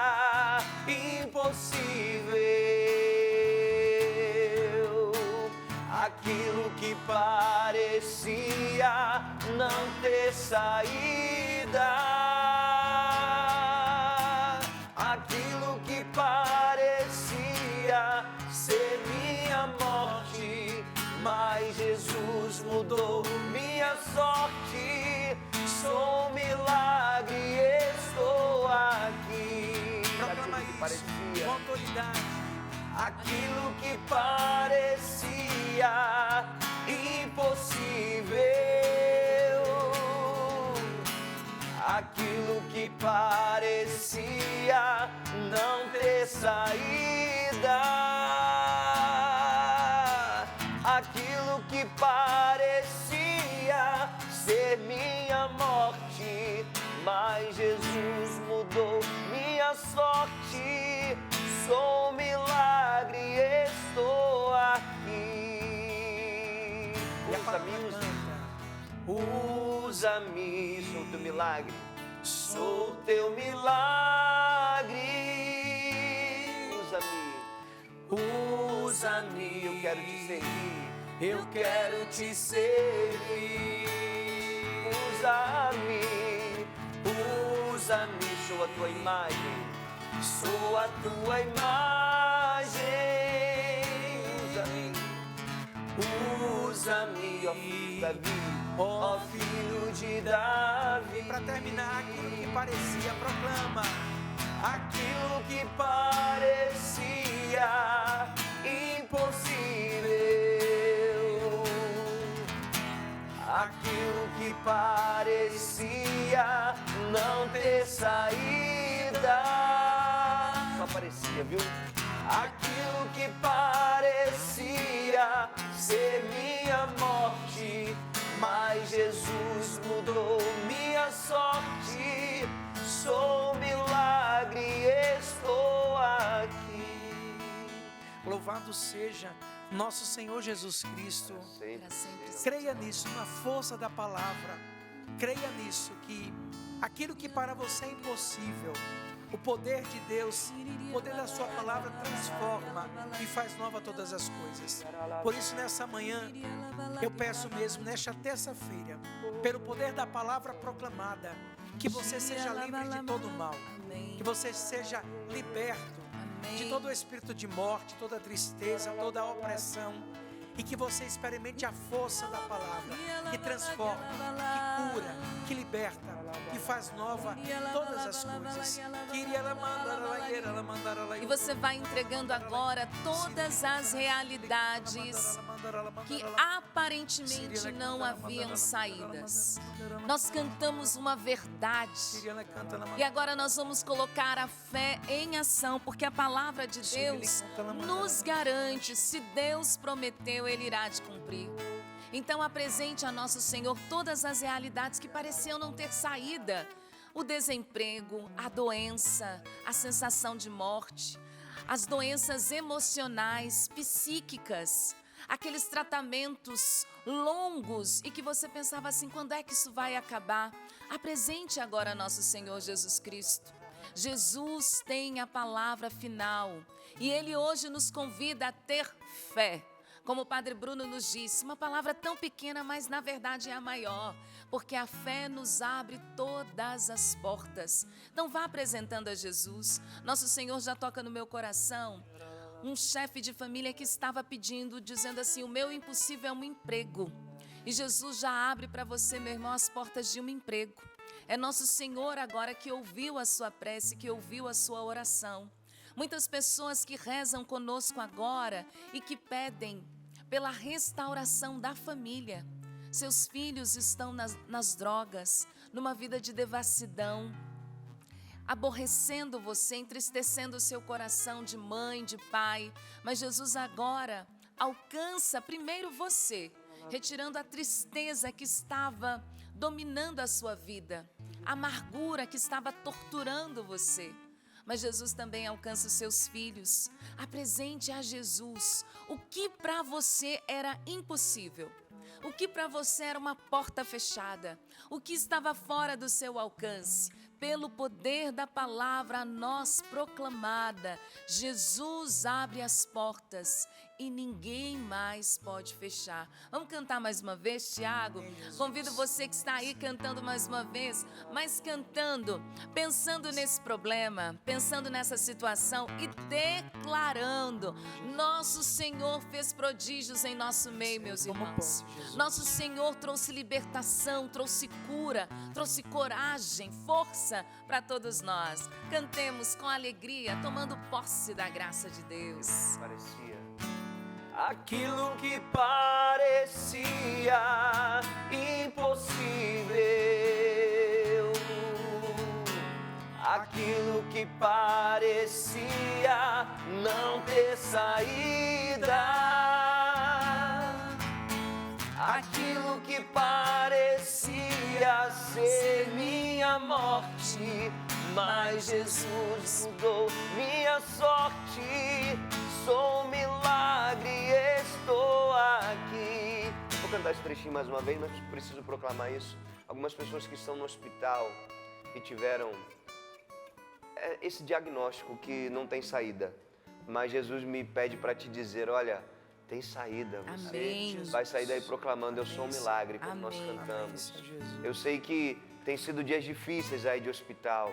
impossível, aquilo que parecia não ter saída, aquilo que parecia ser minha morte, mas Jesus mudou minha sorte. Sou um milagre, estou aqui. Proclama isso com autoridade. Aquilo que parecia impossível, aquilo que parecia não ter saída, aquilo que parecia ser minha morte, mas Jesus mudou minha sorte. Sou um milagre, estou aqui. Usa-me, sou teu milagre, sou teu milagre. Usa-me, eu quero te servir, eu quero te servir. Usa-me, sou a tua imagem, sou a tua imagem. Usa-me, ó filho de Davi, ó filho de Davi. Para terminar, aquilo que parecia, proclama. Aquilo que parecia impossível, aquilo que parecia não ter saída, só parecia, viu? Aquilo que parecia ser minha morte, mas Jesus mudou minha sorte. Sou um milagre, estou aqui. Louvado seja nosso Senhor Jesus Cristo. Para sempre. Creia nisso, na força da palavra. Creia nisso, que aquilo que para você é impossível, o poder de Deus, o poder da sua palavra transforma e faz nova todas as coisas. Por isso, nessa manhã, eu peço mesmo, nesta terça-feira, pelo poder da palavra proclamada, que você seja livre de todo o mal, que você seja liberto de todo o espírito de morte, toda tristeza, toda opressão, e que você experimente a força da palavra, que transforma, que cura, que liberta, que faz nova todas as coisas. E você vai entregando agora todas as realidades que aparentemente não haviam saídas. Nós cantamos uma verdade e agora nós vamos colocar a fé em ação, porque a palavra de Deus nos garante, se Deus prometeu, Ele irá te cumprir. Então apresente a nosso Senhor todas as realidades que pareciam não ter saída. O desemprego, a doença, a sensação de morte, as doenças emocionais, psíquicas, aqueles tratamentos longos e que você pensava assim, quando é que isso vai acabar? Apresente agora nosso Senhor Jesus Cristo. Jesus tem a palavra final e Ele hoje nos convida a ter fé. Como o Padre Bruno nos disse, uma palavra tão pequena, mas na verdade é a maior, porque a fé nos abre todas as portas. Então vá apresentando a Jesus. Nosso Senhor já toca no meu coração um chefe de família que estava pedindo, dizendo assim, o meu impossível é um emprego. E Jesus já abre para você, meu irmão, as portas de um emprego. É nosso Senhor agora que ouviu a sua prece, que ouviu a sua oração. Muitas pessoas que rezam conosco agora e que pedem pela restauração da família. Seus filhos estão nas drogas, numa vida de devassidão, aborrecendo você, entristecendo o seu coração de mãe, de pai. Mas Jesus agora alcança primeiro você, retirando a tristeza que estava dominando a sua vida, a amargura que estava torturando você. Mas Jesus também alcança os seus filhos. Apresente a Jesus o que para você era impossível, o que para você era uma porta fechada, o que estava fora do seu alcance. Pelo poder da palavra a nós proclamada, Jesus abre as portas e ninguém mais pode fechar. Vamos cantar mais uma vez, Tiago? Convido você que está aí cantando mais uma vez, mas cantando, pensando nesse problema, pensando nessa situação e declarando: nosso Senhor fez prodígios em nosso meio, meus irmãos. Nosso Senhor trouxe libertação, trouxe cura, trouxe coragem, força para todos nós. Cantemos com alegria, tomando posse da graça de Deus. Parecia aquilo que parecia impossível, aquilo que parecia não ter saída, aquilo que parecia ser minha morte, mas Jesus mudou minha sorte. Sou um milagre, estou aqui. Vou cantar esse trechinho mais uma vez, mas preciso proclamar isso. Algumas pessoas que estão no hospital e tiveram esse diagnóstico que não tem saída, mas Jesus me pede para te dizer: olha, tem saída. Você Amém. vai sair daí proclamando: eu sou um milagre, como nós cantamos. Eu sei que tem sido dias difíceis aí de hospital,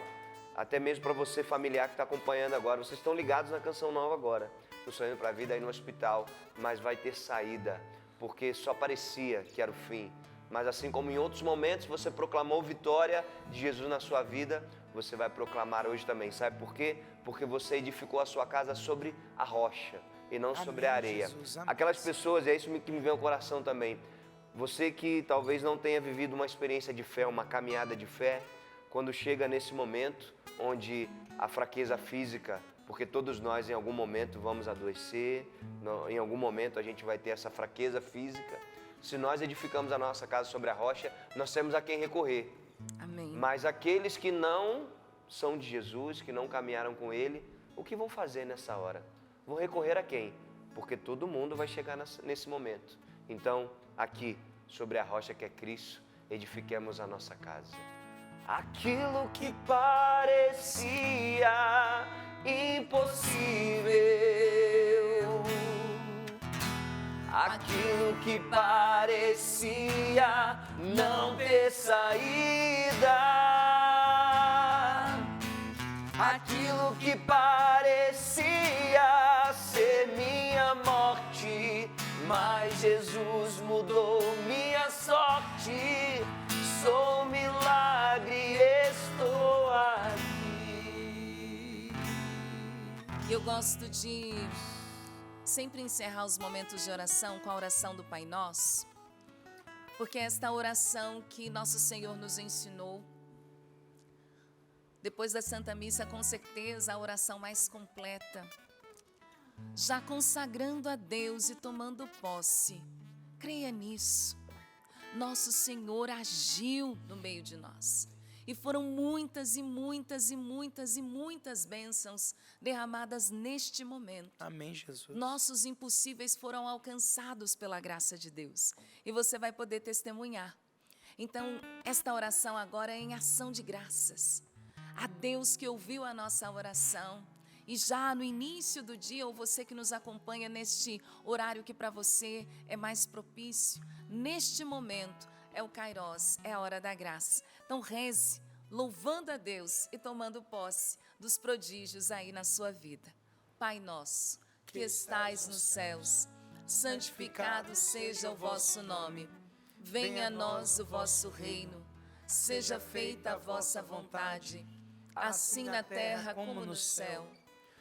até mesmo para você familiar que está acompanhando agora. Vocês estão ligados na Canção Nova agora, no Sonhando para a Vida aí no hospital, mas vai ter saída, porque só parecia que era o fim. Mas assim como em outros momentos você proclamou vitória de Jesus na sua vida, você vai proclamar hoje também. Sabe por quê? Porque você edificou a sua casa sobre a rocha e não sobre a areia. Aquelas pessoas, é isso que me vem ao coração também. Você que talvez não tenha vivido uma experiência de fé, uma caminhada de fé, quando chega nesse momento onde a fraqueza física, porque todos nós em algum momento vamos adoecer, em algum momento a gente vai ter essa fraqueza física. Se nós edificamos a nossa casa sobre a rocha, nós temos a quem recorrer. Amém. Mas aqueles que não são de Jesus, que não caminharam com Ele, o que vão fazer nessa hora? Vão recorrer a quem? Porque todo mundo vai chegar nesse momento. Então, aqui, sobre a rocha que é Cristo, edifiquemos a nossa casa. Aquilo que parecia impossível, aquilo que parecia não ter saída, aquilo que parecia ser minha morte, mas Jesus mudou minha sorte. Sou um milagre, estou aqui. Eu gosto de sempre encerrar os momentos de oração com a oração do Pai Nosso, porque esta oração que nosso Senhor nos ensinou, depois da Santa Missa, com certeza a oração mais completa, já consagrando a Deus e tomando posse. Creia nisso. Nosso Senhor agiu no meio de nós. E foram muitas e muitas e muitas e muitas bênçãos derramadas neste momento. Amém, Jesus. Nossos impossíveis foram alcançados pela graça de Deus. E você vai poder testemunhar. Então, esta oração agora é em ação de graças. A Deus que ouviu a nossa oração. E já no início do dia, ou você que nos acompanha neste horário que para você é mais propício, neste momento é o Kairos, é a hora da graça. Então reze, louvando a Deus e tomando posse dos prodígios aí na sua vida. Pai nosso, que estais nos céus, santificado seja o vosso nome. Venha a nós o vosso reino, seja feita a vossa vontade, assim na terra como no céu.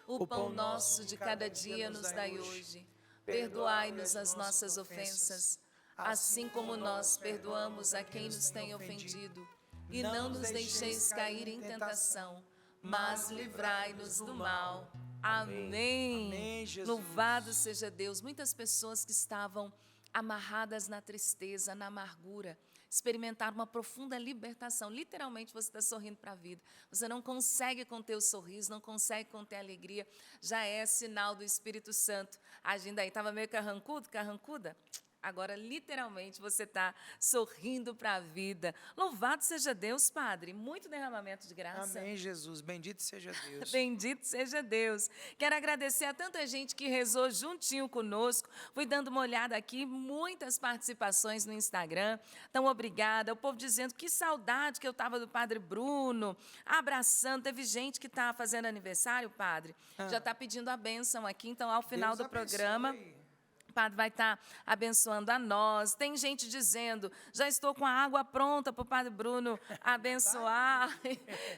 O pão nosso de cada dia nos dai hoje. Perdoai-nos as nossas ofensas, assim como nós perdoamos a quem nos tem ofendido. E não nos deixeis cair em tentação, mas livrai-nos do mal. Amém. Amém, Jesus. Louvado seja Deus. Muitas pessoas que estavam amarradas na tristeza, na amargura, experimentaram uma profunda libertação. Literalmente, você está sorrindo para a vida. Você não consegue conter o sorriso, não consegue conter a alegria. Já é sinal do Espírito Santo agindo aí. Estava meio carrancudo, carrancuda? Agora, literalmente, você está sorrindo para a vida. Louvado seja Deus, Padre. Muito derramamento de graça. Amém, Jesus. Bendito seja Deus. Bendito seja Deus. Quero agradecer a tanta gente que rezou juntinho conosco. Fui dando uma olhada aqui, muitas participações no Instagram. Então, obrigada. O povo dizendo que saudade que eu estava do Padre Bruno, abraçando. Teve gente que está fazendo aniversário, Padre. Já está pedindo a bênção aqui. Então, ao final Deus do programa... abençoe. O Padre vai estar abençoando a nós. Tem gente dizendo, já estou com a água pronta para o Padre Bruno abençoar.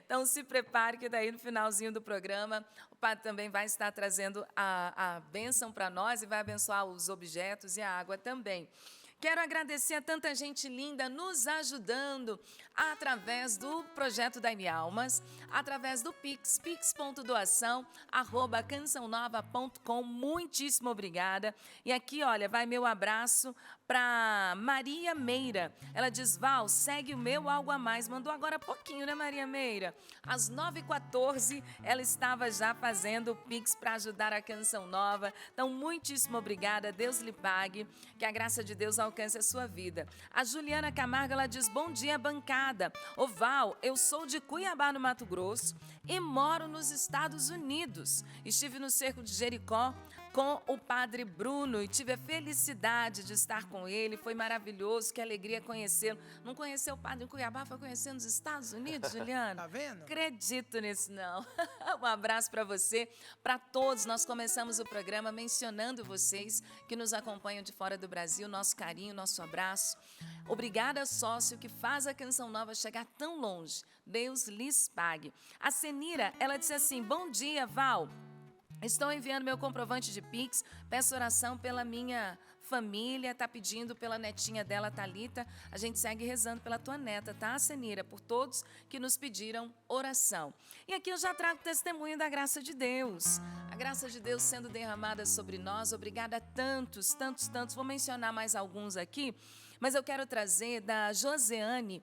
Então, se prepare que daí no finalzinho do programa, o Padre também vai estar trazendo a bênção para nós e vai abençoar os objetos e a água também. Quero agradecer a tanta gente linda nos ajudando através do projeto Dai-me Almas, através do Pix, pix.doação@cançãonova.com. Muitíssimo obrigada. E aqui, olha, vai meu abraço para Maria Meira. Ela diz, Val, segue o meu Algo a Mais. Mandou agora há pouquinho, né, Maria Meira? Às 9h14, ela estava já fazendo o Pix para ajudar a Canção Nova. Então, muitíssimo obrigada. Deus lhe pague. Que a graça de Deus alcance a sua vida. A Juliana Camargo, ela diz, bom dia, bancada. Ô Val, eu sou de Cuiabá, no Mato Grosso, e moro nos Estados Unidos. Estive no Cerco de Jericó com o Padre Bruno e tive a felicidade de estar com ele. Foi maravilhoso, que alegria conhecê-lo. Não conheceu o Padre em Cuiabá, foi conhecer nos Estados Unidos, Juliana? Tá vendo? Acredito nisso, não. Um abraço para você, para todos. Nós começamos o programa mencionando vocês que nos acompanham de fora do Brasil. Nosso carinho, nosso abraço. Obrigada, sócio, que faz a Canção Nova chegar tão longe. Deus lhes pague. A Senira, ela disse assim, bom dia, Val. Estou enviando meu comprovante de Pix, peço oração pela minha família, está pedindo pela netinha dela, Thalita. A gente segue rezando pela tua neta, tá, Senira? Por todos que nos pediram oração. E aqui eu já trago testemunho da graça de Deus. A graça de Deus sendo derramada sobre nós. Obrigada a tantos, tantos, tantos. Vou mencionar mais alguns aqui, mas eu quero trazer da Joseane.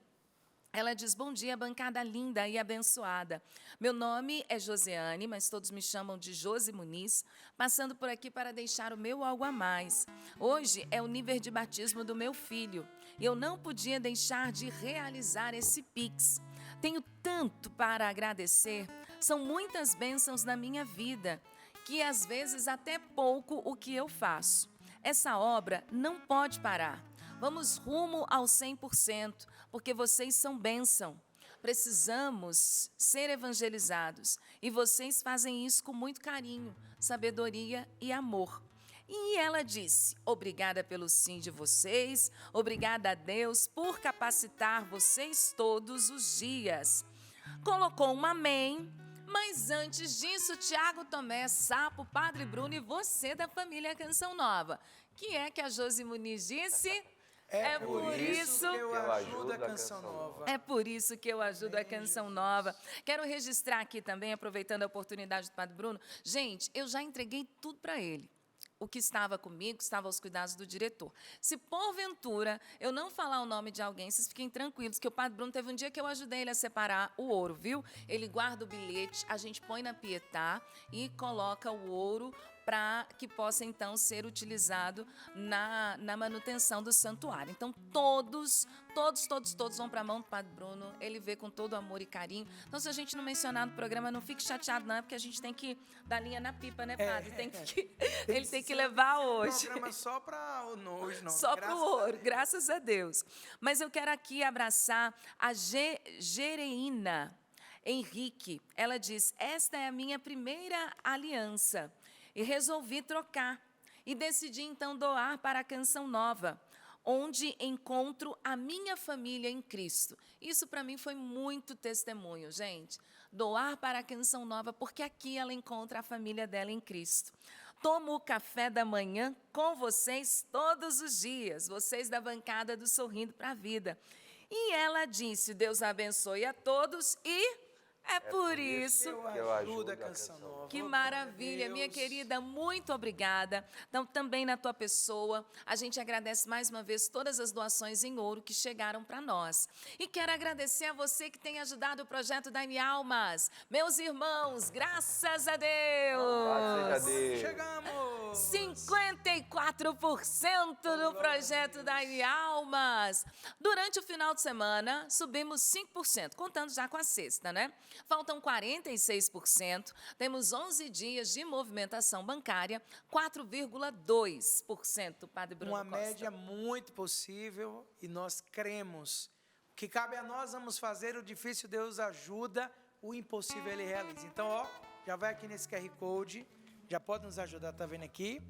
Ela diz, bom dia, bancada linda e abençoada. Meu nome é Joseane, mas todos me chamam de Josi Muniz, passando por aqui para deixar o meu algo a mais. Hoje é o nível de batismo do meu filho e eu não podia deixar de realizar esse Pix. Tenho tanto para agradecer, são muitas bênçãos na minha vida, que às vezes até pouco o que eu faço. Essa obra não pode parar. Vamos rumo ao 100%, porque vocês são bênção. Precisamos ser evangelizados e vocês fazem isso com muito carinho, sabedoria e amor. E ela disse, obrigada pelo sim de vocês, obrigada a Deus por capacitar vocês todos os dias. Colocou um amém, mas antes disso, Tiago Tomé, Sapo, Padre Bruno e você da família Canção Nova. Que é que a Josi Muniz disse? É por isso que eu ajudo a Canção Nova. É por isso que eu ajudo a Canção Nova. Quero registrar aqui também, aproveitando a oportunidade do Padre Bruno. Gente, eu já entreguei tudo para ele. O que estava comigo estava aos cuidados do diretor. Se porventura eu não falar o nome de alguém, vocês fiquem tranquilos, que o Padre Bruno teve um dia que eu ajudei ele a separar o ouro, viu? Ele guarda o bilhete, a gente põe na Pietá e coloca o ouro para que possa, então, ser utilizado na manutenção do santuário. Então, todos vão para a mão do Padre Bruno, ele vê com todo amor e carinho. Então, se a gente não mencionar no programa, não fique chateado, não, é porque a gente tem que dar linha na pipa, né, Padre? Ele tem que levar hoje. Programa só para hoje, não. Só para o ouro, graças a Deus. Mas eu quero aqui abraçar a Gereína Henrique. Ela diz, esta é a minha primeira aliança. E resolvi trocar. E decidi, então, doar para a Canção Nova, onde encontro a minha família em Cristo. Isso, para mim, foi muito testemunho, gente. Doar para a Canção Nova, porque aqui ela encontra a família dela em Cristo. tomo o café da manhã com vocês todos os dias, vocês da bancada do Sorrindo para a Vida. E ela disse, Deus abençoe a todos e é por isso que eu ajudo a Canção Nova. que maravilha, minha querida, muito obrigada. Então, também na tua pessoa, a gente agradece mais uma vez todas as doações em ouro que chegaram para nós. E quero agradecer a você que tem ajudado o projeto Dai-me Almas. Meus irmãos, graças a Deus! Louvado seja Deus. Chegamos! 54% do projeto Dai-me Almas. Durante o final de semana, subimos 5%, contando já com a sexta, né? Faltam 46%, temos 11 dias de movimentação bancária, 4,2%, Padre Bruno Uma Costa. média muito possível e nós cremos. O que cabe a nós, vamos fazer, o difícil Deus ajuda, o impossível Ele realiza. Então, ó, já vai aqui nesse QR Code, já pode nos ajudar, tá vendo aqui?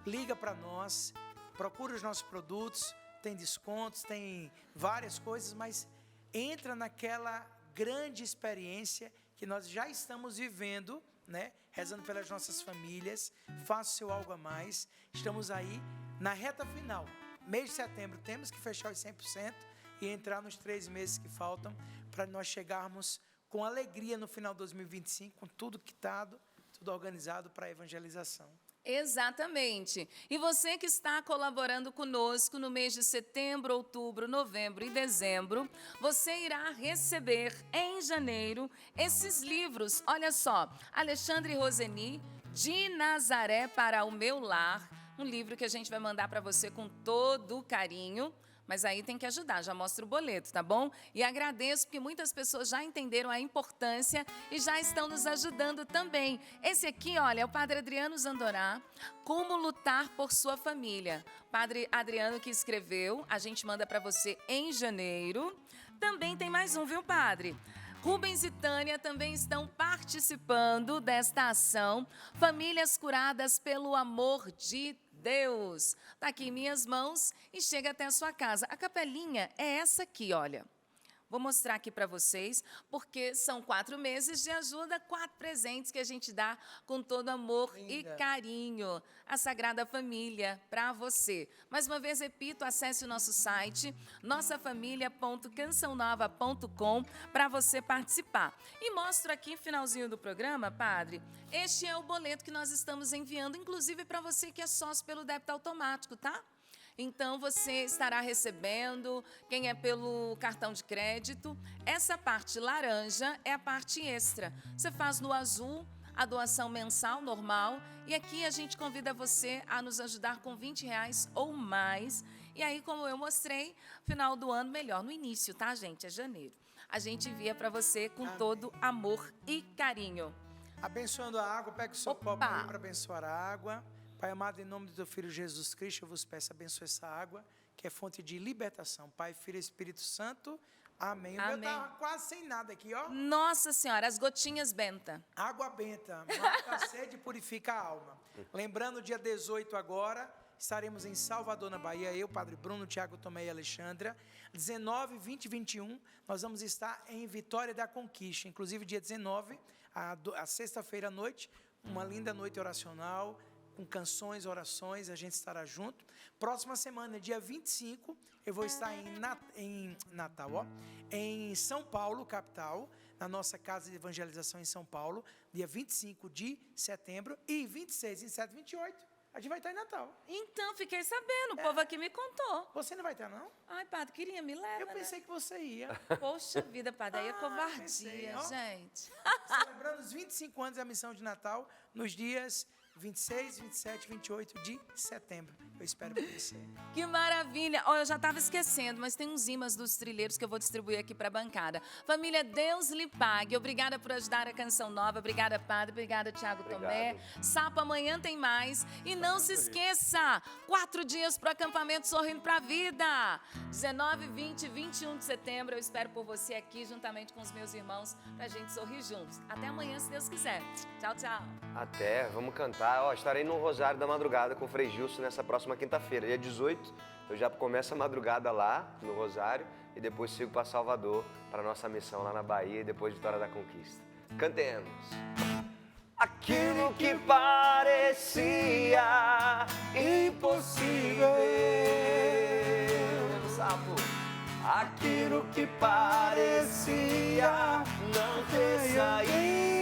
Liga para nós, procura os nossos produtos, tem descontos, tem várias coisas, mas entra naquela grande experiência que nós já estamos vivendo, né? Rezando pelas nossas famílias, faça o seu algo a mais. Estamos aí na reta final. Mês de setembro temos que fechar os 100% e entrar nos 3 meses que faltam para nós chegarmos com alegria no final de 2025, com tudo quitado, tudo organizado para a evangelização. Exatamente. E você que está colaborando conosco no mês de setembro, outubro, novembro e dezembro, você irá receber em janeiro esses livros. Olha só, Alexandre Roseni, De Nazaré para o Meu Lar, um livro que a gente vai mandar para você com todo o carinho. Mas aí tem que ajudar, já mostra o boleto, tá bom? E agradeço porque muitas pessoas já entenderam a importância e já estão nos ajudando também. Esse aqui, olha, é o Padre Adriano Zandorá, Como Lutar por Sua Família. Padre Adriano que escreveu, a gente manda para você em janeiro. Também tem mais um, viu, Padre? Rubens e Tânia também estão participando desta ação. Famílias curadas pelo amor de Deus. Está aqui em minhas mãos e chega até a sua casa. A capelinha é essa aqui, olha. Vou mostrar aqui para vocês, porque são 4 meses de ajuda, 4 presentes que a gente dá com todo amor e carinho. A Sagrada Família para você. Mais uma vez, repito, acesse o nosso site, nossafamilia.cançãonova.com, para você participar. E mostro aqui, finalzinho do programa, Padre, este é o boleto que nós estamos enviando, inclusive para você que é sócio pelo débito automático, tá? Então, você estará recebendo, quem é pelo cartão de crédito. Essa parte laranja é a parte extra. Você faz no azul a doação mensal normal e aqui a gente convida você a nos ajudar com R$20 ou mais. E aí, como eu mostrei, final do ano melhor, no início, tá, gente? É janeiro. A gente envia para você com todo amor e carinho. Abençoando a água, pega o seu copo aí para abençoar a água. Pai amado, em nome do teu Filho Jesus Cristo, eu vos peço, abençoe essa água, que é fonte de libertação. Pai, Filho e Espírito Santo, amém. O meu tá quase sem nada aqui, ó. Nossa Senhora, as gotinhas benta. Água benta, mata a sede e purifica a alma. Lembrando, dia 18 agora, estaremos em Salvador, na Bahia, eu, Padre Bruno, Tiago Tomé e Alexandra. 19, 20 e 21, nós vamos estar em Vitória da Conquista. Inclusive, dia 19, a sexta-feira à noite, uma linda noite oracional, com canções, orações, a gente estará junto. Próxima semana, dia 25, eu vou estar em Natal, ó, em São Paulo, capital, na nossa casa de evangelização em São Paulo, dia 25 de setembro, e 26, 27 e 28, a gente vai estar em Natal. Então, fiquei sabendo, o povo aqui me contou. Você não vai estar, não? Ai, Padre, queria, me leva, Eu pensei que você ia. Poxa vida, Padre, aí é covardia, pensei, ó. gente. Celebrando os 25 anos da missão de Natal, nos dias 26, 27 e 28 de setembro. Eu espero por você. Que maravilha! Olha, eu já estava esquecendo, mas tem uns imãs dos trilheiros que eu vou distribuir aqui para a bancada. Família, Deus lhe pague. Obrigada por ajudar a Canção Nova. Obrigada, Padre. Obrigada, Tiago Tomé. Sapo, amanhã tem mais. E não se esqueça, 4 dias para o acampamento Sorrindo para a Vida. 19, 20 e 21 de setembro. Eu espero por você aqui, juntamente com os meus irmãos, para a gente sorrir juntos. Até amanhã, se Deus quiser. Tchau, tchau. Até, vamos cantar. Ó, estarei no Rosário da Madrugada com o Frei Gilson nessa próxima quinta-feira. Dia 18, eu já começo a madrugada lá no Rosário e depois sigo para Salvador, para nossa missão lá na Bahia e depois Vitória da Conquista. Cantemos! Aquilo que parecia impossível. Sapo. Aquilo que parecia não ter saída.